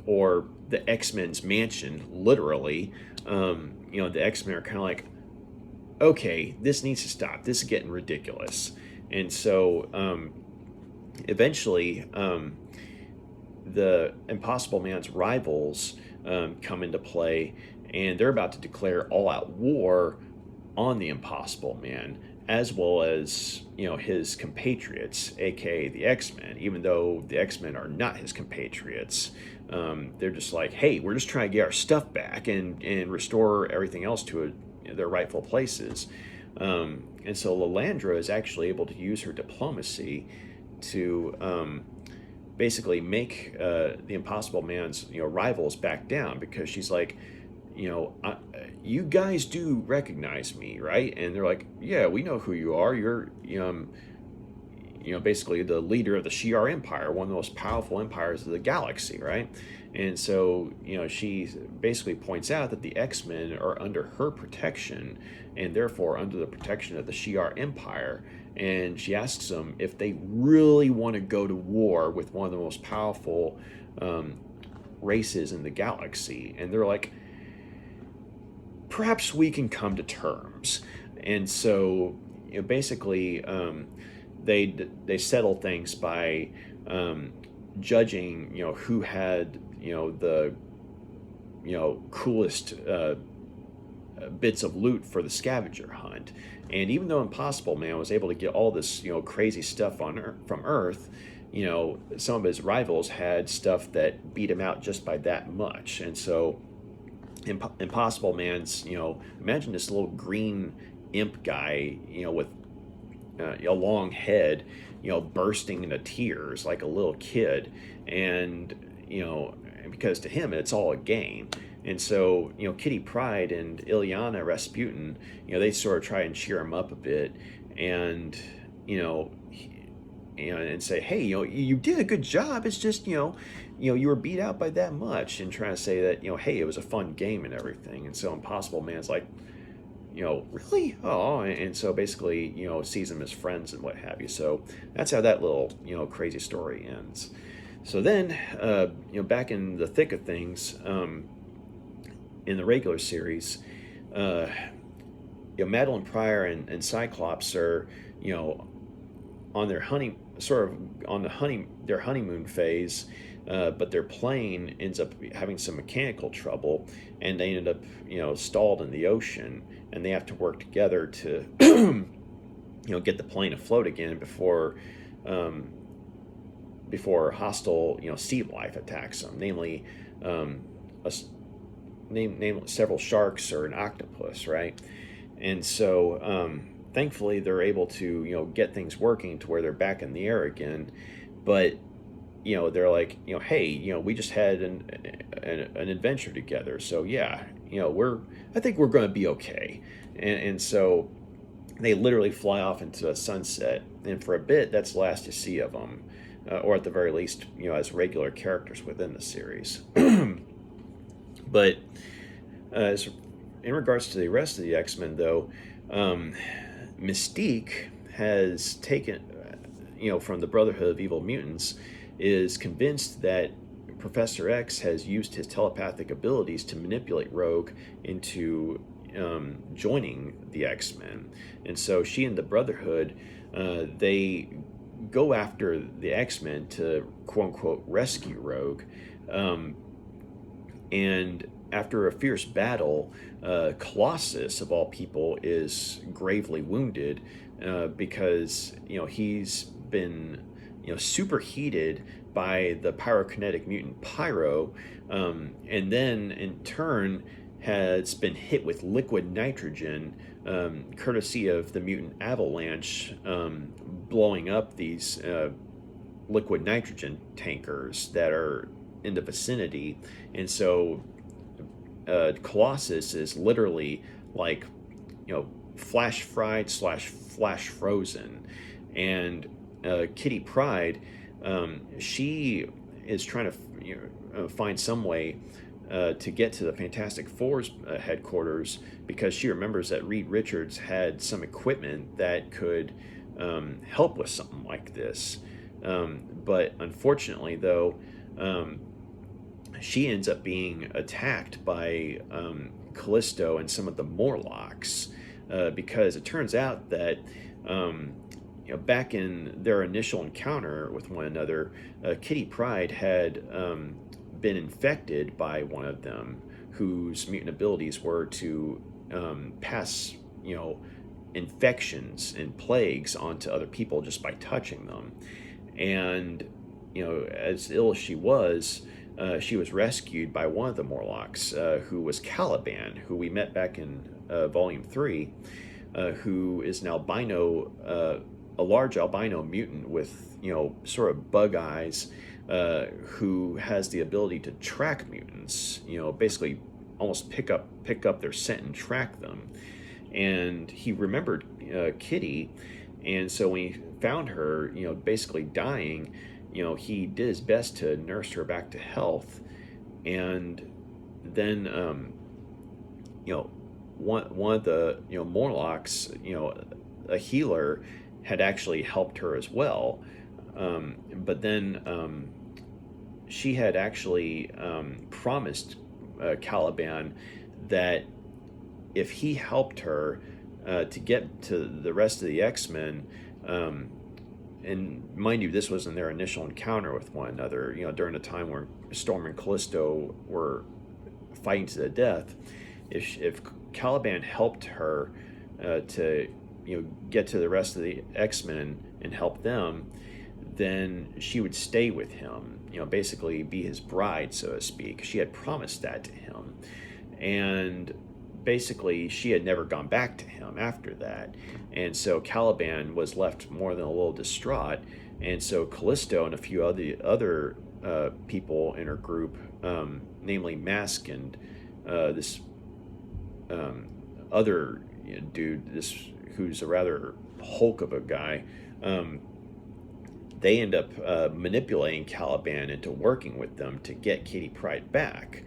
or the X-Men's mansion, literally, the X-Men are kind of like, okay, this needs to stop. This is getting ridiculous. And so eventually, the Impossible Man's rivals come into play, and they're about to declare all-out war on the Impossible Man, as well as his compatriots, aka the X-Men. Even though the X-Men are not his compatriots, they're just like, hey, we're just trying to get our stuff back and restore everything else to their rightful places. And so Lilandra is actually able to use her diplomacy to basically make the Impossible Man's rivals back down, because she's like, you guys do recognize me, right? And they're like, yeah, we know who you are. You're basically the leader of the Shi'ar Empire, one of the most powerful empires of the galaxy, right? And so she basically points out that the X-Men are under her protection, and therefore under the protection of the Shi'ar Empire. And she asks them if they really want to go to war with one of the most powerful races in the galaxy. And they're like, perhaps we can come to terms. And so basically they settle things by judging who had the coolest bits of loot for the scavenger hunt. And even though Impossible Man was able to get all this crazy stuff from Earth, some of his rivals had stuff that beat him out just by that much. And so Impossible Man's imagine this little green imp guy with a long head bursting into tears like a little kid, and because to him it's all a game. And so Kitty Pryde and Ilyana Rasputin, they sort of try and cheer him up a bit, and and say, hey, you did a good job, it's just you were beat out by that much, and trying to say that hey, it was a fun game and everything. And so Impossible Man's like, really? Oh, and so basically, sees them as friends and what have you. So that's how that little, crazy story ends. So then, back in the thick of things, in the regular series, Madelyn Pryor and Cyclops are, on their their honeymoon phase, but their plane ends up having some mechanical trouble, and they end up, stalled in the ocean, and they have to work together to, get the plane afloat again before hostile, sea life attacks them, namely, name several sharks or an octopus, right? And so, thankfully, they're able to, get things working to where they're back in the air again, but they're like, hey, we just had an adventure together, so yeah, I think we're going to be okay. And so they literally fly off into a sunset, and for a bit, that's the last you see of them, or at the very least, as regular characters within the series. But in regards to the rest of the X-Men, though, Mystique has taken, from the Brotherhood of Evil Mutants, is convinced that Professor X has used his telepathic abilities to manipulate Rogue into joining the X-Men. And so she and the Brotherhood, they go after the X-Men to quote-unquote rescue Rogue. And after a fierce battle, Colossus, of all people, is gravely wounded because he's been superheated by the pyrokinetic mutant Pyro, and then in turn has been hit with liquid nitrogen, courtesy of the mutant avalanche blowing up these liquid nitrogen tankers that are in the vicinity. And so Colossus is literally like flash fried / flash frozen. And Kitty Pryde, she is trying to find some way to get to the Fantastic Four's headquarters, because she remembers that Reed Richards had some equipment that could help with something like this. But unfortunately, though, she ends up being attacked by Callisto and some of the Morlocks, because it turns out that back in their initial encounter with one another, Kitty Pryde had been infected by one of them, whose mutant abilities were to pass infections and plagues onto other people just by touching them. And as ill as she was rescued by one of the Morlocks, who was Caliban, who we met back in Volume 3, who is an albino, a large albino mutant with, sort of bug eyes, who has the ability to track mutants, basically almost pick up their scent and track them. And he remembered Kitty, and so when he found her, basically dying, he did his best to nurse her back to health. And then, one of the Morlocks, a healer, had actually helped her as well. But then she had actually promised Caliban that if he helped her to get to the rest of the X-Men, and mind you, this was in their initial encounter with one another, during a time where Storm and Callisto were fighting to the death. If Caliban helped her to get to the rest of the X-Men and help them, then she would stay with him, basically be his bride, so to speak. She had promised that to him, and basically she had never gone back to him after that. And so Caliban was left more than a little distraught. And so Callisto and a few other people in her group, namely Mask and this other dude, this who's a rather hulk of a guy, they end up manipulating Caliban into working with them to get Kitty Pryde back,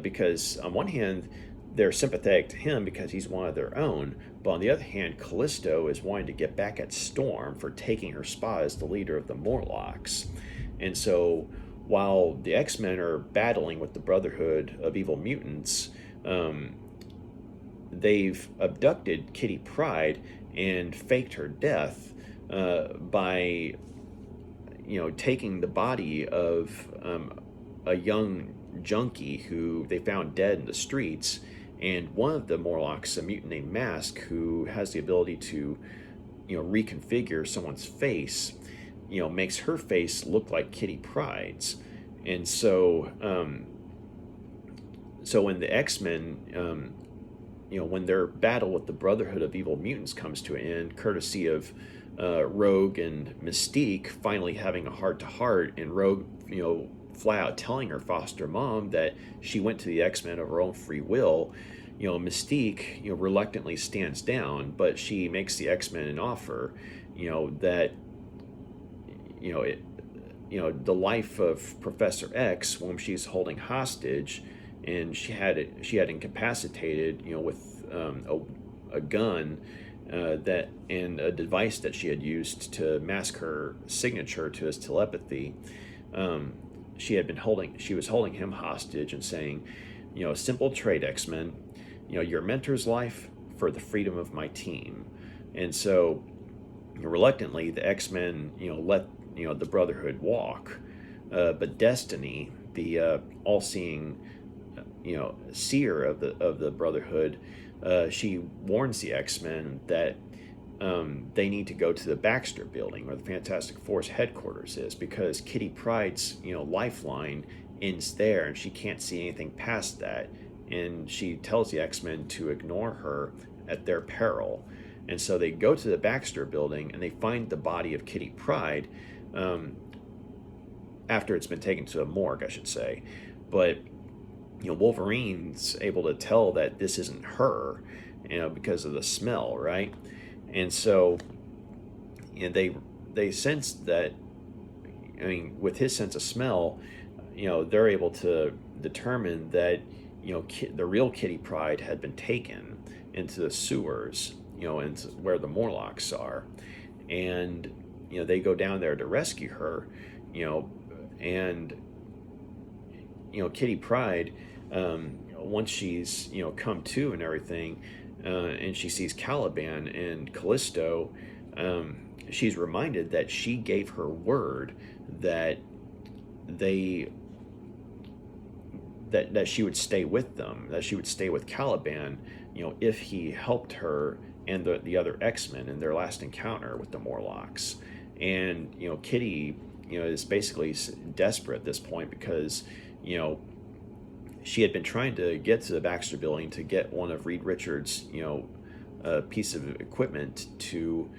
because on one hand they're sympathetic to him because he's one of their own, but on the other hand, Callisto is wanting to get back at Storm for taking her spot as the leader of the Morlocks. And so while the X-Men are battling with the Brotherhood of Evil Mutants, they've abducted Kitty Pryde and faked her death by taking the body of a young junkie who they found dead in the streets. And one of the Morlocks, a mutant named Mask, who has the ability to reconfigure someone's face, makes her face look like Kitty Pryde's. And so when the X-Men, when their battle with the Brotherhood of Evil Mutants comes to an end, courtesy of Rogue and Mystique finally having a heart-to-heart, and Rogue, flat out telling her foster mom that she went to the X-Men of her own free will, Mystique, reluctantly stands down, but she makes the X-Men an offer, that, the life of Professor X, whom she's holding hostage, and she had incapacitated, with a gun, that and a device that she had used to mask her signature to his telepathy. She was holding him hostage and saying, simple trade, X-Men, your mentor's life for the freedom of my team. And so, reluctantly, the X-Men, let the Brotherhood walk, but Destiny, the all-seeing, seer of the Brotherhood, she warns the X-Men that they need to go to the Baxter building where the Fantastic Four's headquarters is, because Kitty Pryde's lifeline ends there and she can't see anything past that, and she tells the X-Men to ignore her at their peril. And so they go to the Baxter building and they find the body of Kitty Pryde, after it's been taken to a morgue, I should say. But Wolverine's able to tell that this isn't her, because of the smell, right? And so they sense that, with his sense of smell, they're able to determine that, the real Kitty Pryde had been taken into the sewers, into where the Morlocks are. And, they go down there to rescue her, and, Kitty Pryde, once she's, come to and everything, and she sees Caliban and Callisto, she's reminded that she gave her word that that she would stay with them, that she would stay with Caliban, if he helped her and the other X-Men in their last encounter with the Morlocks. And, Kitty, is basically desperate at this point because, she had been trying to get to the Baxter building to get one of Reed Richards', piece of equipment to,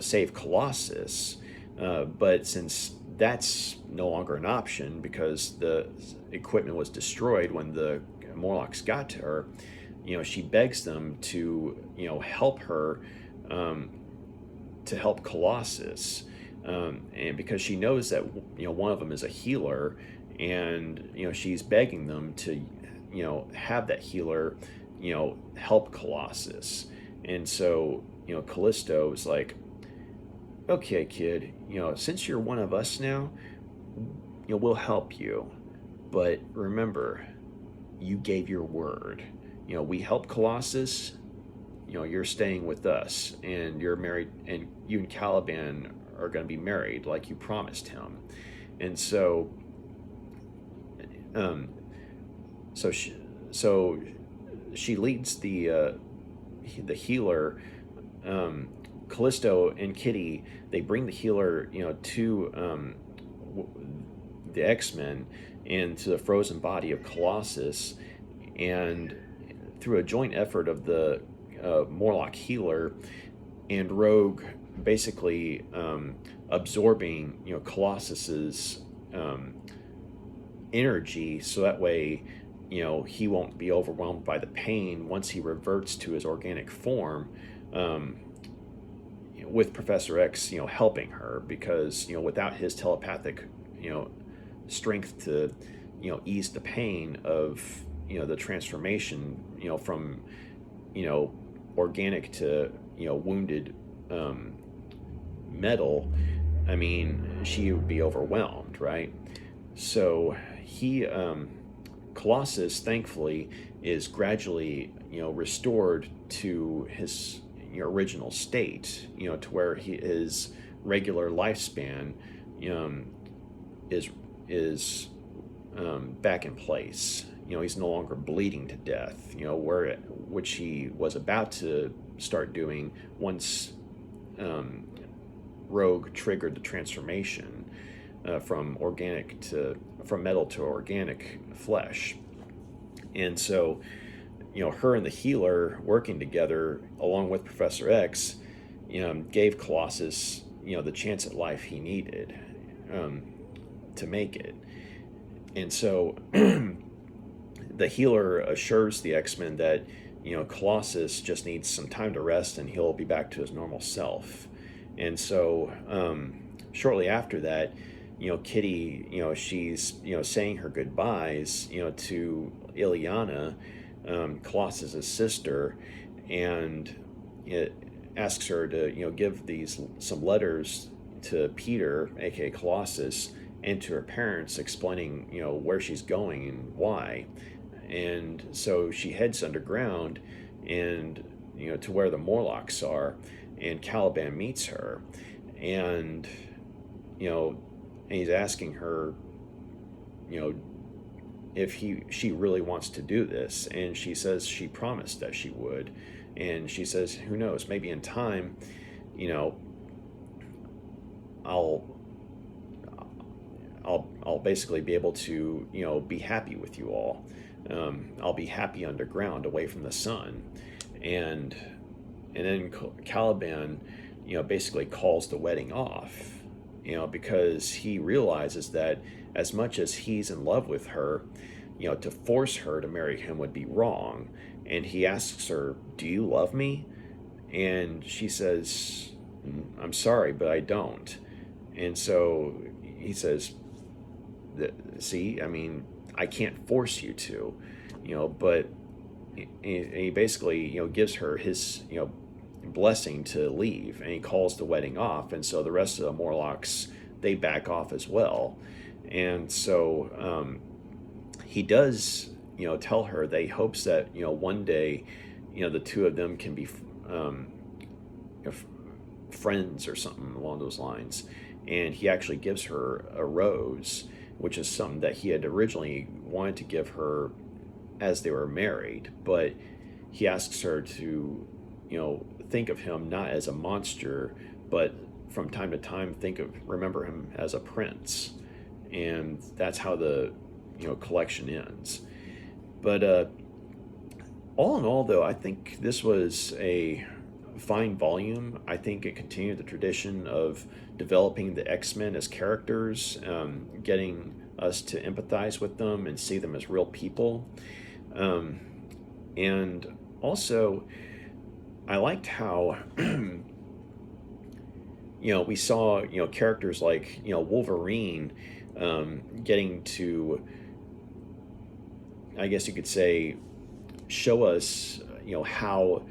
save Colossus. But since that's no longer an option because the equipment was destroyed when the Morlocks got to her, she begs them to, help her, to help Colossus. And because she knows that, one of them is a healer, and, she's begging them to, have that healer, help Colossus. And so, Callisto is like, okay, kid, since you're one of us now, we'll help you. But remember, you gave your word. We help Colossus, you're staying with us, and you're married, and you and Caliban are going to be married like you promised him. And so, so she leads the healer, Callisto and Kitty. They bring the healer, to the X-Men and to the frozen body of Colossus, and through a joint effort of the Morlock healer and Rogue, basically absorbing Colossus's energy, so that way he won't be overwhelmed by the pain once he reverts to his organic form, with Professor X helping her, because without his telepathic strength to ease the pain of the transformation from organic to wounded metal, she would be overwhelmed, right? So Colossus, thankfully, is gradually restored to his original state, to where his regular lifespan is back in place. He's no longer bleeding to death, which he was about to start doing once Rogue triggered the transformation from metal to organic flesh. And so, her and the healer working together along with Professor X, gave Colossus, the chance at life he needed to make it. And so the healer assures the X-Men that, Colossus just needs some time to rest and he'll be back to his normal self. And so shortly after that, Kitty, she's, saying her goodbyes, to Ileana, Colossus's sister, and asks her to, give some letters to Peter, aka Colossus, and to her parents, explaining, where she's going and why. And so she heads underground, and to where the Morlocks are, and Caliban meets her, and and he's asking her, if she really wants to do this, and she says she promised that she would, and she says, who knows, maybe in time, I'll I'll basically be able to be happy with you all. I'll be happy underground, away from the sun, and then Caliban basically calls the wedding off, because he realizes that as much as he's in love with her, to force her to marry him would be wrong. And he asks her, do you love me? And she says, I'm sorry, but I don't. And so he says, see, I mean, I can't force you to, but he basically, gives her his, blessing to leave, and he calls the wedding off. And so the rest of the Morlocks, they back off as well. And so he does, tell her that he hopes that, one day, the two of them can be friends or something along those lines. And he actually gives her a rose, which is something that he had originally wanted to give her as they were married. But he asks her to, think of him not as a monster, but from time to time remember him as a prince. And that's how the collection ends. But all in all, though, I think this was a fine volume. I think it continued the tradition of developing the X-Men as characters, getting us to empathize with them and see them as real people. And also, I liked how we saw characters like Wolverine getting to, I guess you could say, show us how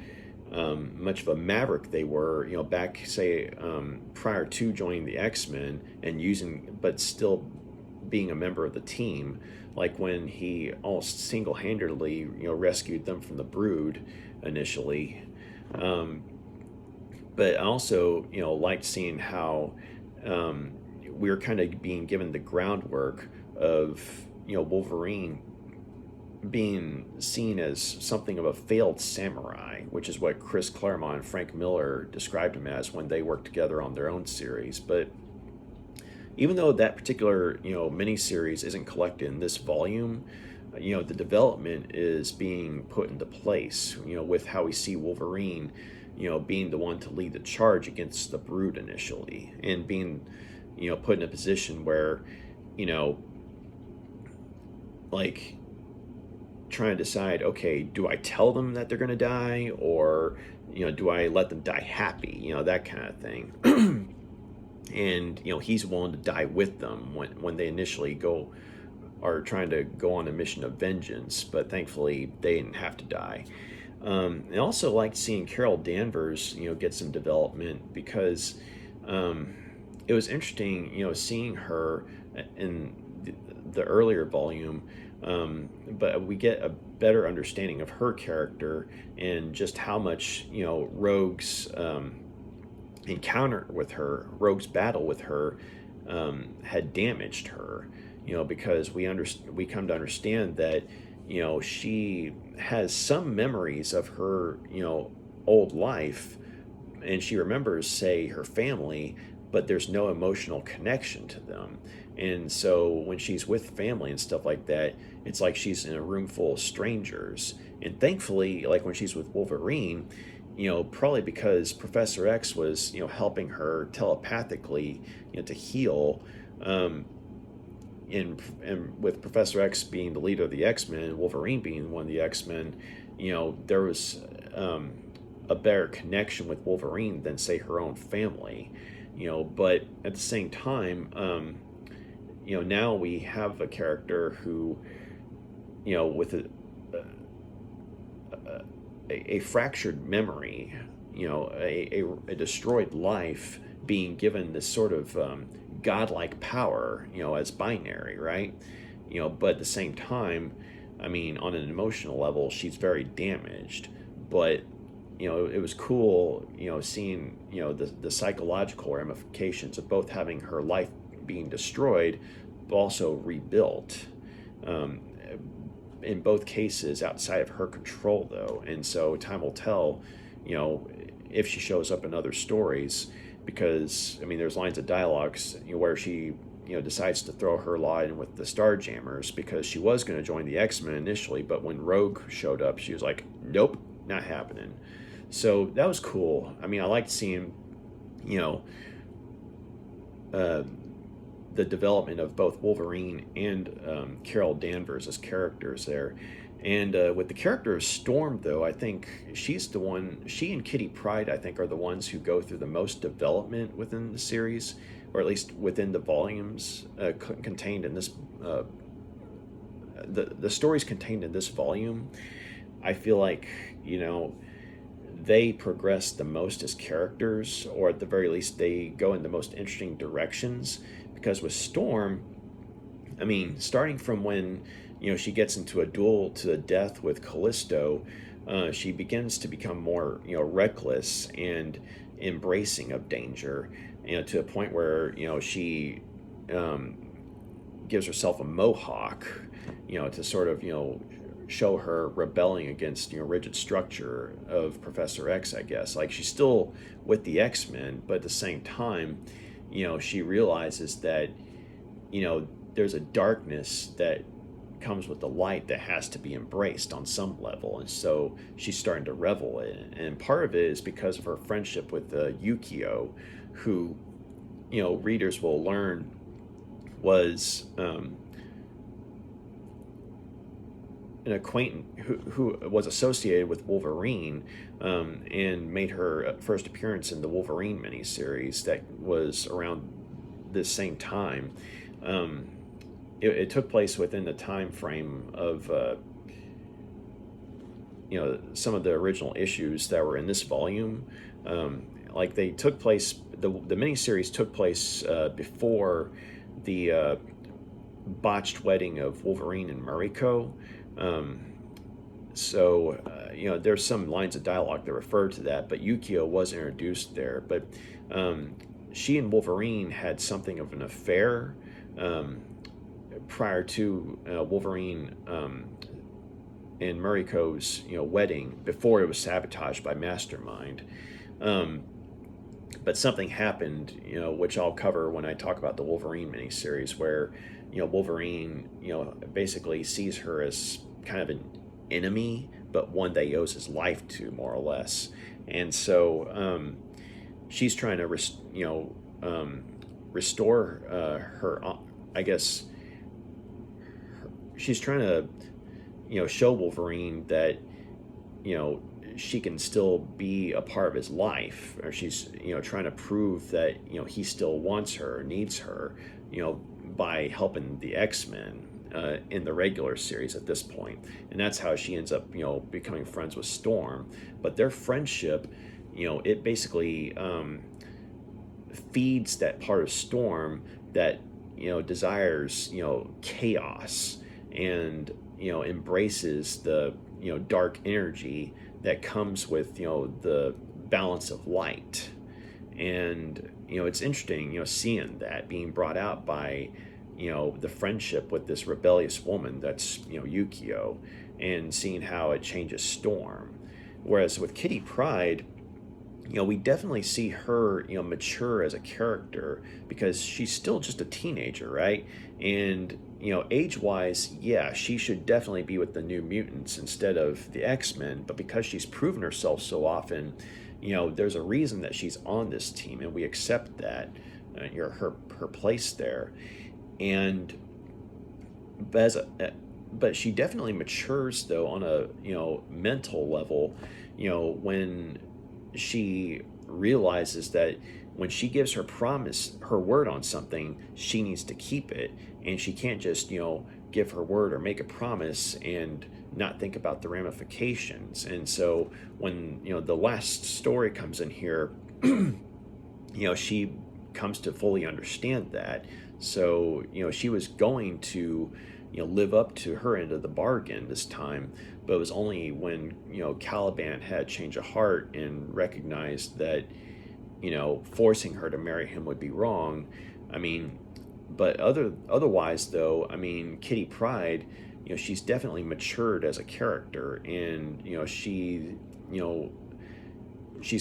much of a maverick they were back, say, prior to joining the X-Men, and but still being a member of the team, like when he almost single-handedly rescued them from the Brood initially. But I also liked seeing how we were kind of being given the groundwork of Wolverine being seen as something of a failed samurai, which is what Chris Claremont and Frank Miller described him as when they worked together on their own series. But even though that particular miniseries isn't collected in this volume, the development is being put into place, with how we see Wolverine being the one to lead the charge against the Brood initially, and being put in a position where like trying to decide, okay, do I tell them that they're going to die, or do I let them die happy, that kind of thing. And he's willing to die with them when they initially are trying to go on a mission of vengeance, but thankfully they didn't have to die. I also liked seeing Carol Danvers get some development, because it was interesting seeing her in the earlier volume, but we get a better understanding of her character and just how much Rogue's Rogue's battle with her had damaged her, because we come to understand that she has some memories of her old life, and she remembers, say, her family, but there's no emotional connection to them. And so when she's with family and stuff like that, it's like she's in a room full of strangers. And thankfully, like when she's with Wolverine, probably because Professor X was helping her telepathically to heal, and with Professor X being the leader of the X-Men, Wolverine being one of the X-Men, there was a better connection with Wolverine than, say, her own family. But at the same time, now we have a character who, with a fractured memory, a destroyed life being given this sort of godlike power, as binary, right? But at the same time, I mean, on an emotional level, she's very damaged. But it was cool, seeing the psychological ramifications of both having her life being destroyed, but also rebuilt. Um, in both cases, outside of her control, though, and so time will tell, if she shows up in other stories, because I mean, there's lines of dialogues where she decides to throw her lot in with the Starjammers because she was going to join the X-Men initially, but when Rogue showed up, she was like, nope, not happening. So that was cool. I mean, I liked seeing, uh, the development of both Wolverine and Carol Danvers as characters there. And with the character of Storm, though, I think she's the one, she and Kitty Pryde, I think, are the ones who go through the most development within the series, or at least within the volumes contained in this, the stories contained in this volume. I feel like, they progress the most as characters, or at the very least, they go in the most interesting directions. Because with Storm, I mean, starting from when she gets into a duel to the death with Callisto, she begins to become more reckless and embracing of danger, to a point where she gives herself a mohawk, to sort of show her rebelling against rigid structure of Professor X, I guess. Like, she's still with the X-Men, but at the same time, she realizes that there's a darkness that comes with the light that has to be embraced on some level, and so she's starting to revel in it. And part of it is because of her friendship with Yukio, who readers will learn was an acquaintance who was associated with Wolverine, and made her first appearance in the Wolverine miniseries that was around this same time. It took place within the time frame of some of the original issues that were in this volume. Like, they took place, the miniseries took place before the botched wedding of Wolverine and Mariko. There's some lines of dialogue that refer to that, but Yukio was introduced there. But she and Wolverine had something of an affair prior to Wolverine and Mariko's wedding, before it was sabotaged by Mastermind. But something happened, which I'll cover when I talk about the Wolverine miniseries, where Wolverine basically sees her as kind of an enemy, but one that he owes his life to, more or less. And so she's trying to restore her, I guess. She's trying to show Wolverine that she can still be a part of his life, or she's trying to prove that he still wants her, needs her, by helping the X-Men in the regular series at this point. And that's how she ends up becoming friends with Storm. But their friendship, it basically feeds that part of Storm that desires chaos, and embraces the dark energy that comes with the balance of light. And it's interesting seeing that being brought out by the friendship with this rebellious woman that's Yukio, and seeing how it changes Storm. Whereas with Kitty Pryde, we definitely see her mature as a character, because she's still just a teenager, right? And age-wise, yeah, she should definitely be with the New Mutants instead of the X-Men, but because she's proven herself so often, there's a reason that she's on this team, and we accept that, her place there. And but she definitely matures, though, on a mental level, when she realizes that when she gives her word on something, she needs to keep it, and she can't just give her word or make a promise and not think about the ramifications. And so when, the last story comes in here, she comes to fully understand that. So, she was going to, live up to her end of the bargain this time, but it was only when, Caliban had a change of heart and recognized that, forcing her to marry him would be wrong. I mean, but otherwise though, I mean, Kitty Pryde, she's definitely matured as a character, and she's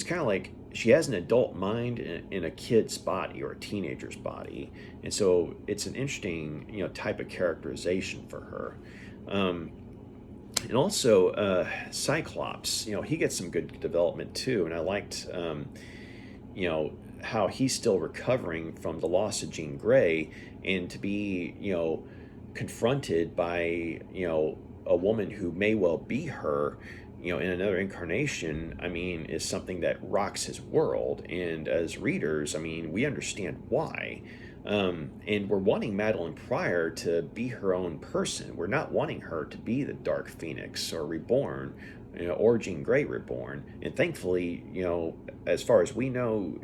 kind of like, she has an adult mind in a kid's body or a teenager's body, and so it's an interesting type of characterization for her. And also Cyclops, he gets some good development too, and I liked how he's still recovering from the loss of Jean Grey, and to be confronted by a woman who may well be her in another incarnation, I mean, is something that rocks his world. And as readers, I mean, we understand why. And we're wanting Madelyn Pryor to be her own person. We're not wanting her to be the Dark Phoenix or Reborn, or Jean Grey Reborn. And thankfully, as far as we know,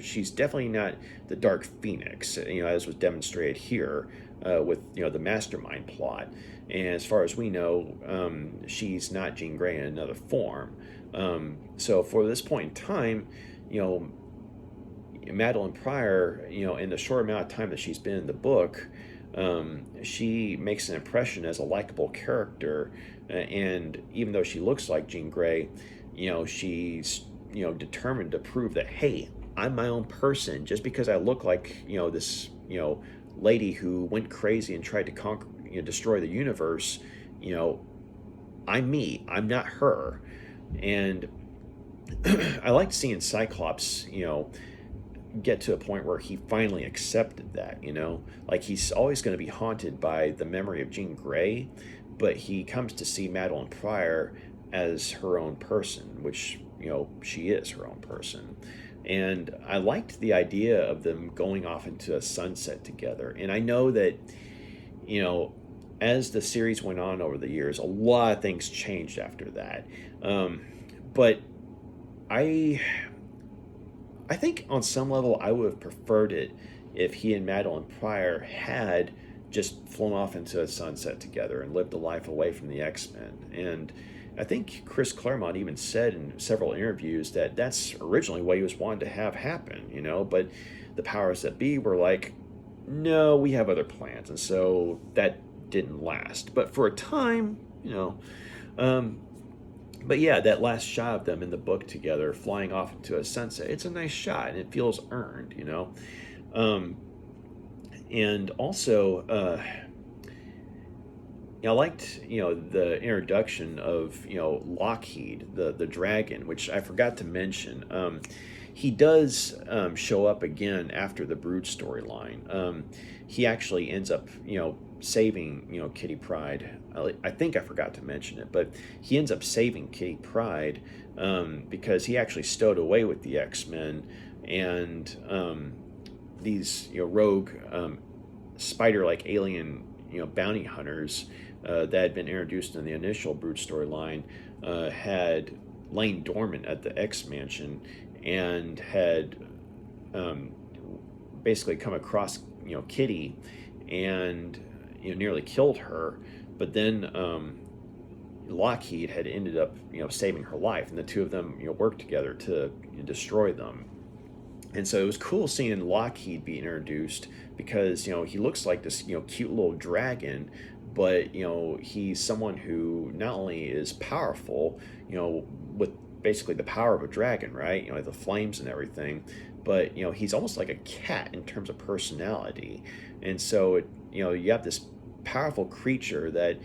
she's definitely not the Dark Phoenix, as was demonstrated here with the Mastermind plot. And as far as we know, she's not Jean Grey in another form. So for this point in time, Madelyn Pryor, in the short amount of time that she's been in the book, she makes an impression as a likable character. And even though she looks like Jean Grey, she's determined to prove that, hey, I'm my own person. Just because I look like this lady who went crazy and tried to conquer, destroy the universe, I'm me. I'm not her. And I liked seeing Cyclops, get to a point where he finally accepted that, like he's always going to be haunted by the memory of Jean Grey, but he comes to see Madelyn Pryor as her own person, which, she is her own person. And I liked the idea of them going off into a sunset together. And I know that, as the series went on over the years, a lot of things changed after that. But I think on some level I would have preferred it if he and Madelyn Pryor had just flown off into a sunset together and lived a life away from the X-Men. And I think Chris Claremont even said in several interviews that that's originally what he was wanting to have happen, but the powers that be were like, no, we have other plans. And so that didn't last. But for a time, but yeah, that last shot of them in the book together flying off into a sunset, it's a nice shot and it feels earned, and also I liked the introduction of Lockheed, the dragon, which I forgot to mention. He does show up again after the Brood storyline. He actually ends up saving Kitty Pryde. I think I forgot to mention it, but he ends up saving Kitty Pryde because he actually stowed away with the X-Men, and these rogue spider-like alien bounty hunters that had been introduced in the initial Brood storyline had lain dormant at the X Mansion and had basically come across Kitty and nearly killed her, but then Lockheed had ended up saving her life, and the two of them worked together to destroy them. And so it was cool seeing Lockheed be introduced because he looks like this cute little dragon, but he's someone who not only is powerful with basically the power of a dragon, right, the flames and everything, but he's almost like a cat in terms of personality. And so you have this powerful creature that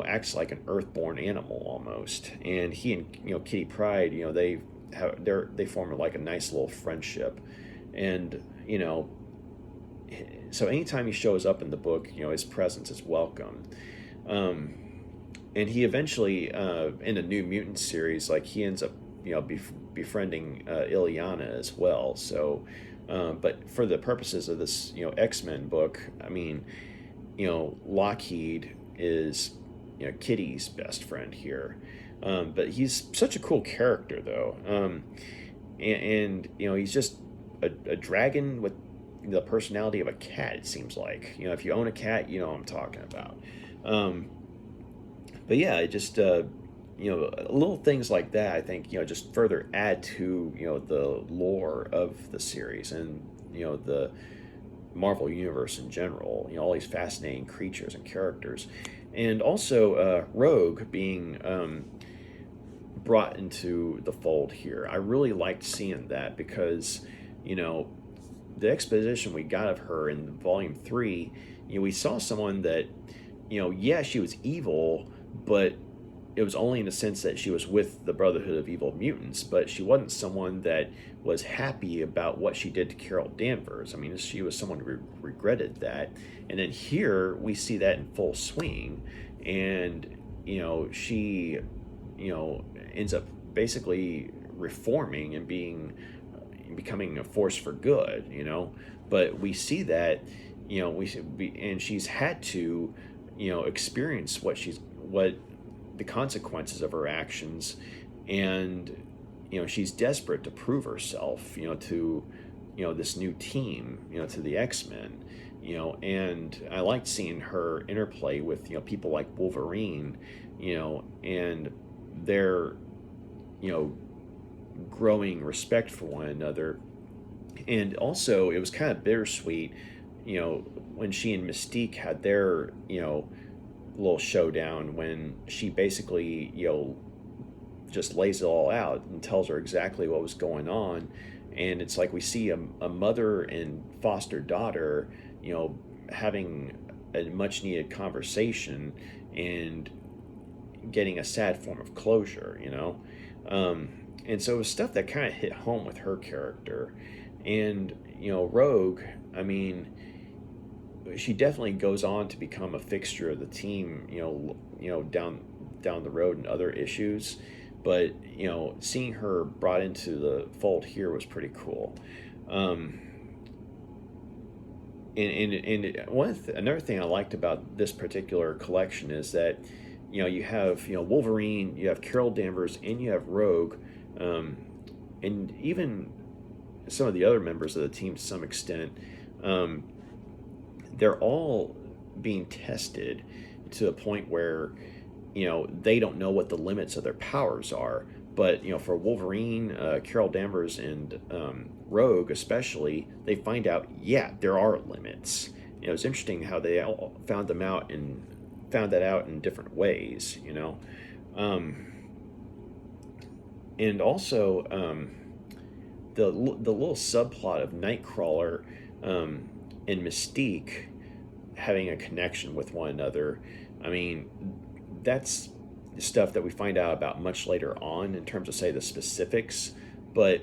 acts like an earthborn animal almost, and he and Kitty Pryde they form like a nice little friendship. And so anytime he shows up in the book, his presence is welcome. And he eventually in the New Mutants series, like he ends up befriending Illyana as well. So but for the purposes of this X-Men book, I mean Lockheed is Kitty's best friend here. But he's such a cool character, though. And he's just a dragon with the personality of a cat, it seems like. If you own a cat, you know what I'm talking about. But yeah, it just, little things like that, I think, just further add to, the lore of the series and, the Marvel Universe in general, all these fascinating creatures and characters. And also, Rogue being brought into the fold here. I really liked seeing that because, the exposition we got of her in Volume 3, we saw someone that, yeah, she was evil, but it was only in the sense that she was with the Brotherhood of Evil Mutants, but she wasn't someone that was happy about what she did to Carol Danvers. I mean, she was someone who regretted that. And then here we see that in full swing. And, she, ends up basically reforming and becoming a force for good, But we see that, and she's had to, experience what the consequences of her actions, and she's desperate to prove herself to this new team, to the X-Men, and I liked seeing her interplay with people like Wolverine, and their growing respect for one another. And also it was kind of bittersweet when she and Mystique had their little showdown, when she basically just lays it all out and tells her exactly what was going on. And it's like we see a mother and foster daughter having a much needed conversation and getting a sad form of closure, and so it was stuff that kind of hit home with her character. And Rogue, I mean, she definitely goes on to become a fixture of the team, down the road in other issues. But seeing her brought into the fold here was pretty cool. And another thing I liked about this particular collection is that you have Wolverine, you have Carol Danvers, and you have Rogue, and even some of the other members of the team to some extent. They're all being tested to the point where they don't know what the limits of their powers are. But for Wolverine, Carol Danvers, and Rogue especially, they find out, yeah, there are limits. It's interesting how they all found that out in different ways. And also the little subplot of Nightcrawler and Mystique having a connection with one another. I mean, that's stuff that we find out about much later on in terms of, say, the specifics. But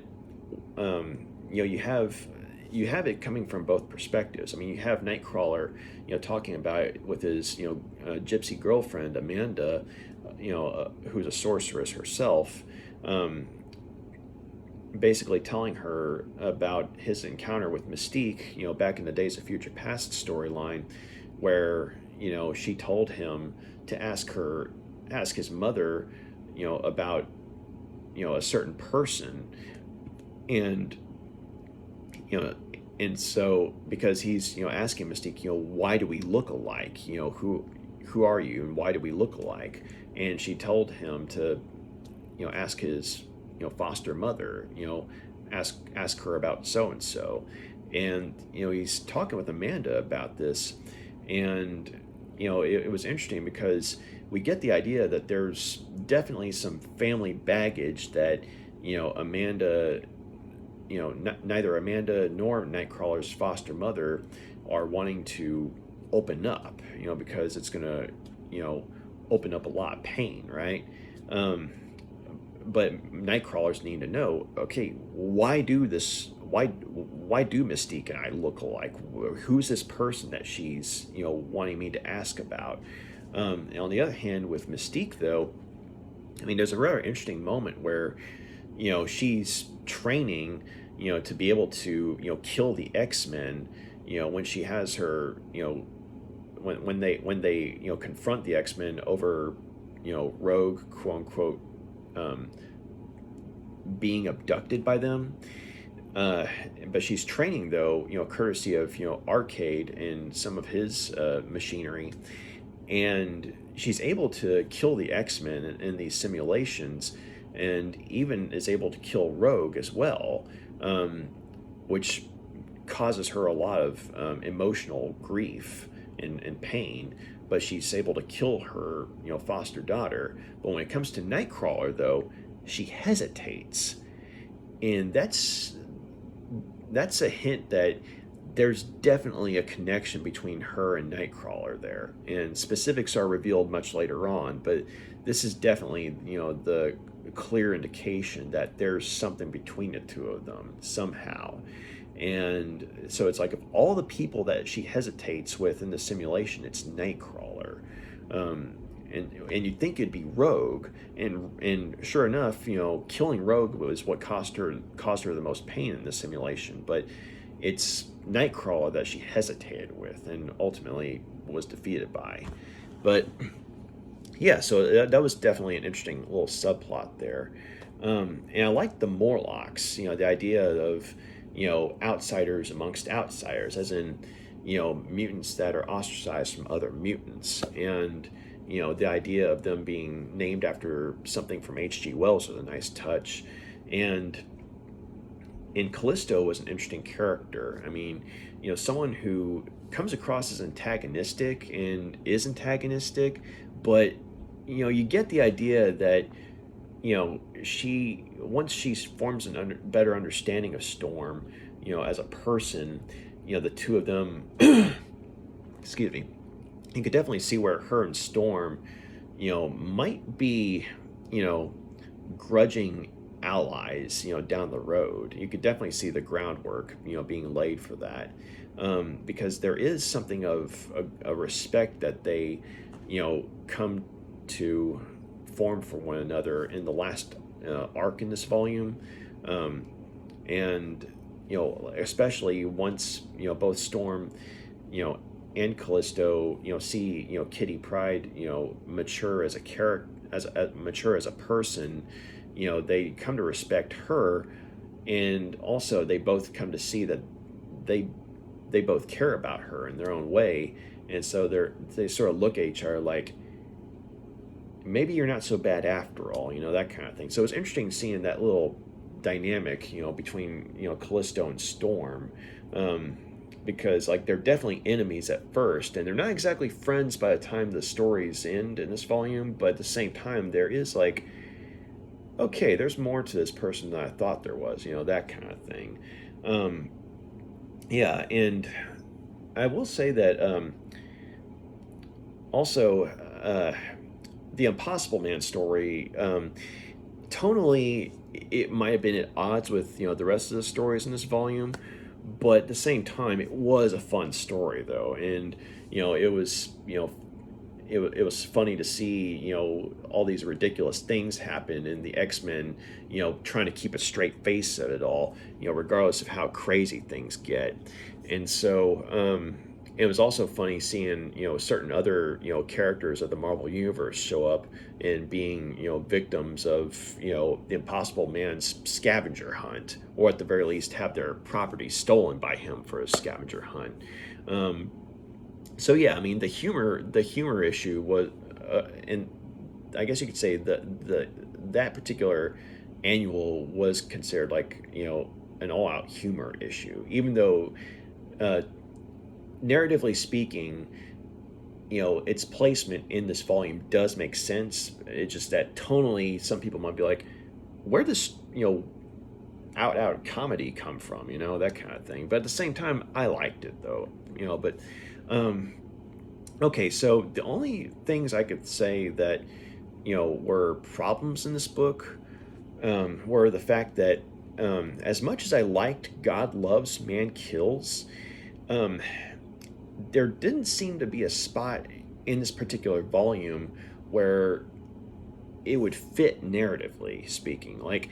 you have it coming from both perspectives. I mean, you have Nightcrawler, talking about it with his gypsy girlfriend Amanda, who's a sorceress herself. Basically telling her about his encounter with Mystique, back in the Days of Future Past storyline, where, she told him to ask his mother, about, a certain person. And, and so, because he's, asking Mystique, why do we look alike? Who are you and why do we look alike? And she told him to, ask his foster mother, ask her about so and so. And he's talking with Amanda about this, and it was interesting because we get the idea that there's definitely some family baggage that Amanda, neither Amanda nor Nightcrawler's foster mother are wanting to open up, because it's gonna open up a lot of pain, right? But Nightcrawlers need to know, okay, why do Mystique and I look alike? Who's this person that she's wanting me to ask about? And on the other hand, with Mystique, though, I mean, there's a rather interesting moment where she's training to be able to kill the X-Men, when she has her when they confront the X-Men over Rogue, quote unquote, being abducted by them. But she's training, though, courtesy of Arcade and some of his machinery, and she's able to kill the X-Men in these simulations, and even is able to kill Rogue as well, which causes her a lot of emotional grief and pain. But she's able to kill her foster daughter. But when it comes to Nightcrawler, though, she hesitates, and that's a hint that there's definitely a connection between her and Nightcrawler there, and specifics are revealed much later on, but this is definitely the clear indication that there's something between the two of them somehow. And so it's like, of all the people that she hesitates with in the simulation, it's Nightcrawler. And you'd think it'd be Rogue, and sure enough, killing Rogue was what caused her the most pain in the simulation. But it's Nightcrawler that she hesitated with, and ultimately was defeated by. But yeah, so that was definitely an interesting little subplot there. And I like the Morlocks, the idea of outsiders amongst outsiders, as in mutants that are ostracized from other mutants, and the idea of them being named after something from H.G. Wells was a nice touch. And Callisto was an interesting character. I mean, someone who comes across as antagonistic and is antagonistic, but you get the idea that once she forms a better understanding of Storm, as a person, the two of them, excuse me, you could definitely see where her and Storm, might be, grudging allies, down the road. You could definitely see the groundwork, being laid for that, because there is something of a respect that they, come to form for one another in the last arc in this volume, and especially once both Storm, and Callisto, see Kitty Pryde, mature as a character, mature as a person. They come to respect her, and also they both come to see that they both care about her in their own way, and so they sort of look at each other like, maybe you're not so bad after all, that kind of thing. So it's interesting seeing that little dynamic, between Callisto and Storm, because like they're definitely enemies at first, and they're not exactly friends by the time the stories end in this volume. But at the same time, there is like, okay, there's more to this person than I thought there was, that kind of thing. Yeah, and I will say that also the Impossible Man story, tonally, it might have been at odds with the rest of the stories in this volume, but at the same time, it was a fun story though, and it was it was funny to see all these ridiculous things happen, and the X-Men trying to keep a straight face of it all, regardless of how crazy things get. And so it was also funny seeing certain other characters of the Marvel universe show up and being victims of the Impossible Man's scavenger hunt, or at the very least have their property stolen by him for a scavenger hunt. So yeah, I mean the humor issue was, and I guess you could say that particular annual was considered like an all-out humor issue, even though narratively speaking, its placement in this volume does make sense. It's just that tonally, some people might be like, where does out comedy come from? That kind of thing. But at the same time, I liked it though. But okay. So the only things I could say that were problems in this book were the fact that as much as I liked God Loves, Man Kills, there didn't seem to be a spot in this particular volume where it would fit narratively speaking. Like,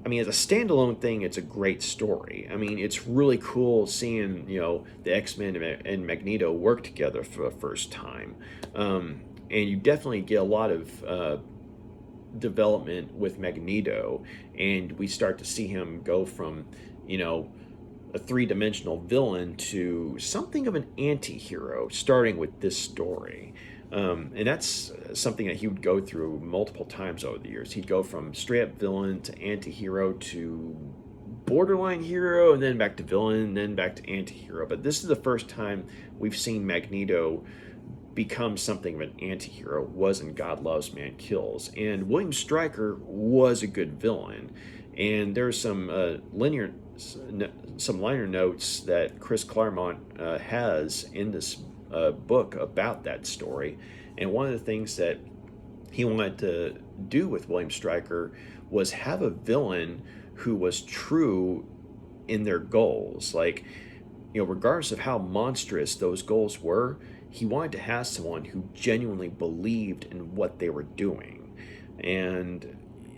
I mean, as a standalone thing, it's a great story. I mean, it's really cool seeing, the X-Men and Magneto work together for the first time. And you definitely get a lot of development with Magneto, and we start to see him go from, a three-dimensional villain to something of an anti-hero, starting with this story. And that's something that he would go through multiple times over the years. He'd go from straight-up villain to anti-hero to borderline hero, and then back to villain, and then back to anti-hero. But this is the first time we've seen Magneto become something of an anti-hero. Was in God Loves, Man Kills. And William Stryker was a good villain. And there's some liner notes that Chris Claremont has in this book about that story. And one of the things that he wanted to do with William Stryker was have a villain who was true in their goals. Like, regardless of how monstrous those goals were, he wanted to have someone who genuinely believed in what they were doing. And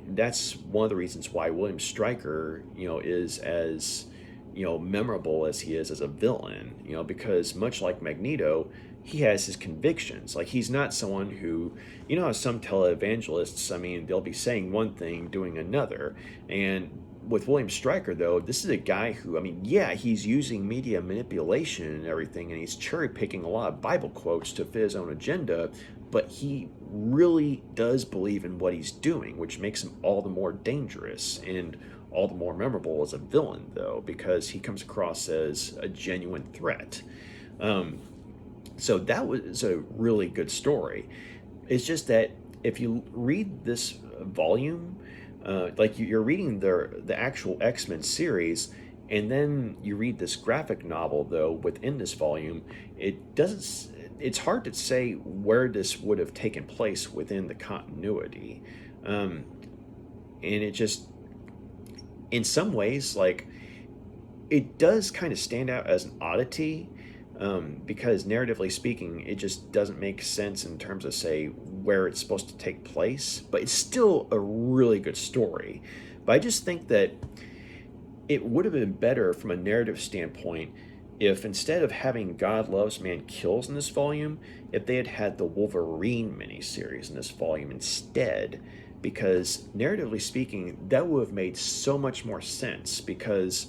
that's one of the reasons why William Stryker, is as, memorable as he is as a villain, because much like Magneto, he has his convictions. Like, he's not someone who, how some televangelists, I mean, they'll be saying one thing, doing another. And with William Stryker, though, this is a guy who, I mean, yeah, he's using media manipulation and everything, and he's cherry picking a lot of Bible quotes to fit his own agenda, but he really does believe in what he's doing, which makes him all the more dangerous and all the more memorable as a villain, though, because he comes across as a genuine threat. So that was a really good story. It's just that if you read this volume, like you're reading the actual X-Men series, and then you read this graphic novel, though, within this volume, it's hard to say where this would have taken place within the continuity. And it just, in some ways, like, it does kind of stand out as an oddity, because narratively speaking, it just doesn't make sense in terms of, say, where it's supposed to take place, but it's still a really good story. But I just think that it would have been better from a narrative standpoint if, instead of having God Loves, Man Kills in this volume, if they had had the Wolverine miniseries in this volume instead, because narratively speaking, that would have made so much more sense, because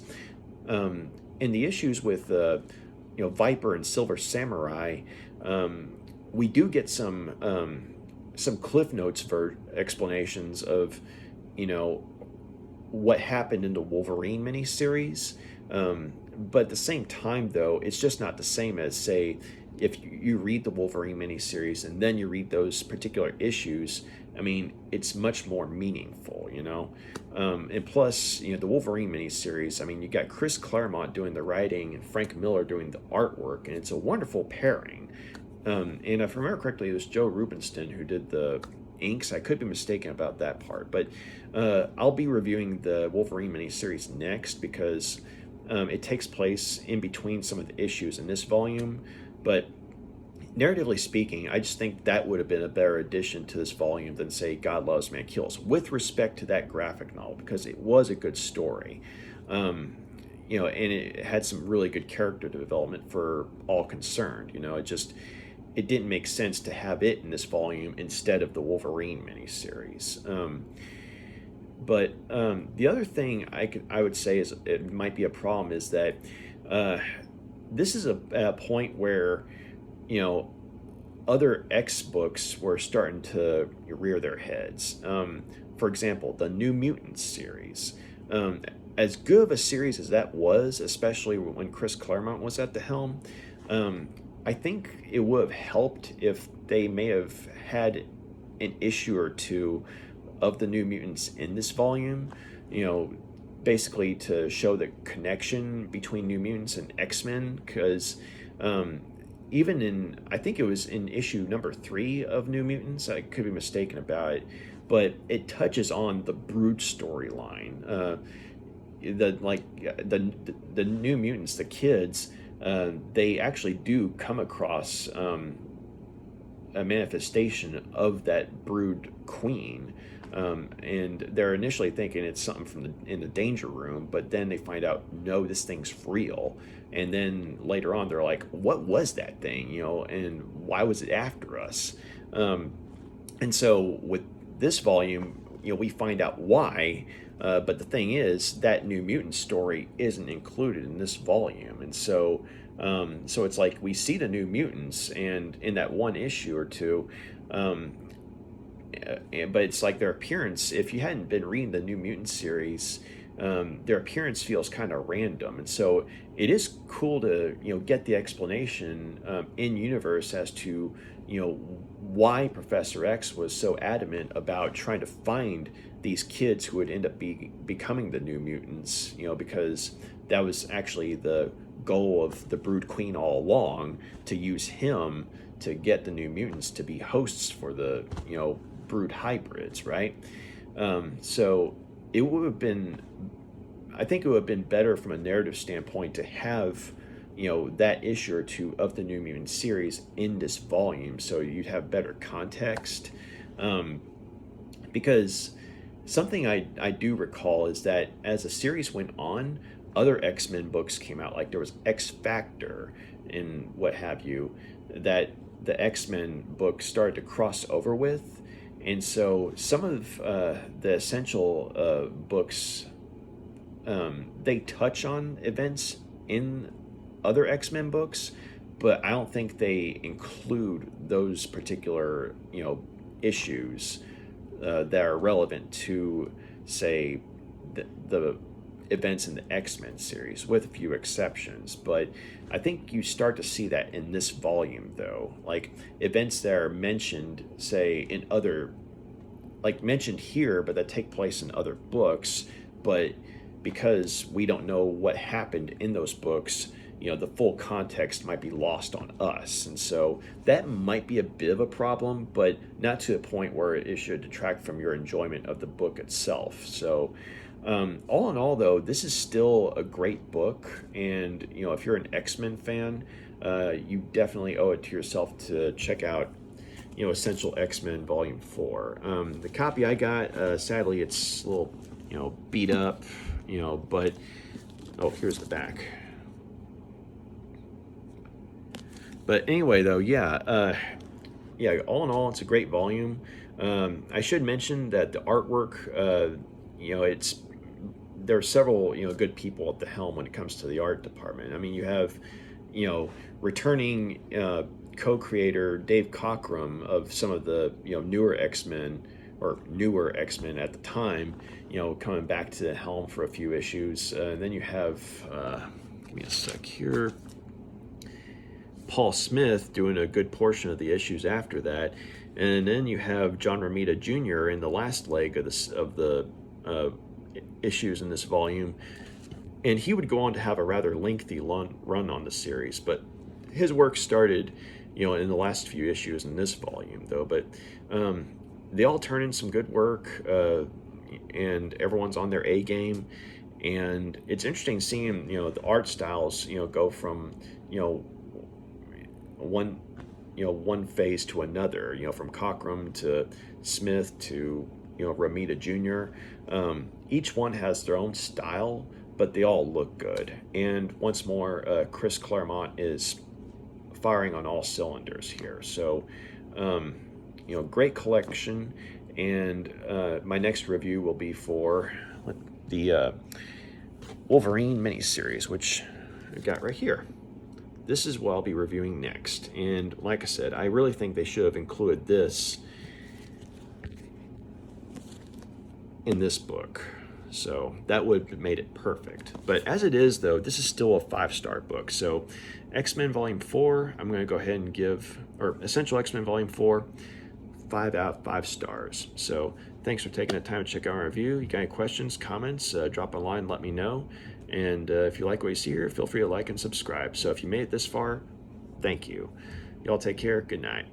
in the issues with Viper and Silver Samurai, we do get some Cliff Notes for explanations of, what happened in the Wolverine miniseries. But at the same time, though, it's just not the same as, say, if you read the Wolverine miniseries and then you read those particular issues. I mean, it's much more meaningful, and plus, the Wolverine miniseries, I mean, you got Chris Claremont doing the writing and Frank Miller doing the artwork, and it's a wonderful pairing. And if I remember correctly, it was Joe Rubinstein who did the inks. I could be mistaken about that part, but I'll be reviewing the Wolverine miniseries next, because it takes place in between some of the issues in this volume. But narratively speaking, I just think that would have been a better addition to this volume than, say, God Loves, Man Kills, with respect to that graphic novel, because it was a good story. And it had some really good character development for all concerned. It didn't make sense to have it in this volume instead of the Wolverine miniseries. But the other thing I would say is it might be a problem is that this is a point where, other X books were starting to rear their heads. For example, the New Mutants series. As good of a series as that was, especially when Chris Claremont was at the helm, I think it would have helped if they may have had an issue or two of the New Mutants in this volume, basically to show the connection between New Mutants and X-Men, because even in, I think it was in issue number 3 of New Mutants, I could be mistaken about it, but it touches on the Brood storyline. The New Mutants, the kids, they actually do come across a manifestation of that Brood queen, And they're initially thinking it's something from in the danger room, but then they find out, no, this thing's real. And then later on, they're like, what was that thing, and why was it after us? And so with this volume, we find out why. But the thing is, that New Mutant story isn't included in this volume, and so it's like we see the New Mutants, and in that one issue or two, but it's like their appearance. If you hadn't been reading the New Mutant series, their appearance feels kind of random, and so it is cool to get the explanation in universe as to why Professor X was so adamant about trying to find these kids who would end up becoming the New Mutants, because that was actually the goal of the Brood Queen all along, to use him to get the New Mutants to be hosts for the Brood hybrids, right? So it would have been, I think it would have been better from a narrative standpoint to have that issue or two of the New Mutant series in this volume, so you'd have better context. Because something I do recall is that as the series went on, other X-Men books came out, like there was X Factor and what have you, that the X-Men books started to cross over with. And so some of the essential books, they touch on events in other X-Men books, but I don't think they include those particular issues that are relevant to, say, the events in the X-Men series, with a few exceptions. But I think you start to see that in this volume, though, like events that are mentioned, say, in other, like mentioned here, but that take place in other books, but because we don't know what happened in those books, the full context might be lost on us. And so that might be a bit of a problem, but not to the point where it should detract from your enjoyment of the book itself. So all in all, though, this is still a great book. And, if you're an X-Men fan, you definitely owe it to yourself to check out, Essential X-Men Volume 4. The copy I got, sadly, it's a little, beat up, but, oh, here's the back. But anyway, though, yeah, all in all, it's a great volume. I should mention that the artwork, there are several, good people at the helm when it comes to the art department. I mean, you have, returning co-creator Dave Cockrum of some of the, newer X-Men at the time, coming back to the helm for a few issues. And then you have, give me a sec here, Paul Smith doing a good portion of the issues after that, and then you have John Romita Jr. in the last leg of the issues in this volume, and he would go on to have a rather lengthy run on the series. But his work started, in the last few issues in this volume, though. But they all turn in some good work, and everyone's on their A game, and it's interesting seeing the art styles go from one phase to another, from Cockrum to Smith to Romita Jr. Each one has their own style, but they all look good. And once more, Chris Claremont is firing on all cylinders here. So great collection. And my next review will be for the Wolverine miniseries, which I've got right here. This is what I'll be reviewing next. And like I said, I really think they should have included this in this book. So that would have made it perfect. But as it is, though, this is still a 5-star book. So X-Men Volume 4, I'm going to go ahead and give, or Essential X-Men Volume 4, 5 out of 5 stars. So thanks for taking the time to check out our review. You got any questions, comments, drop a line, let me know. And if you like what you see here, feel free to like and subscribe. So if you made it this far, thank you. Y'all take care. Good night.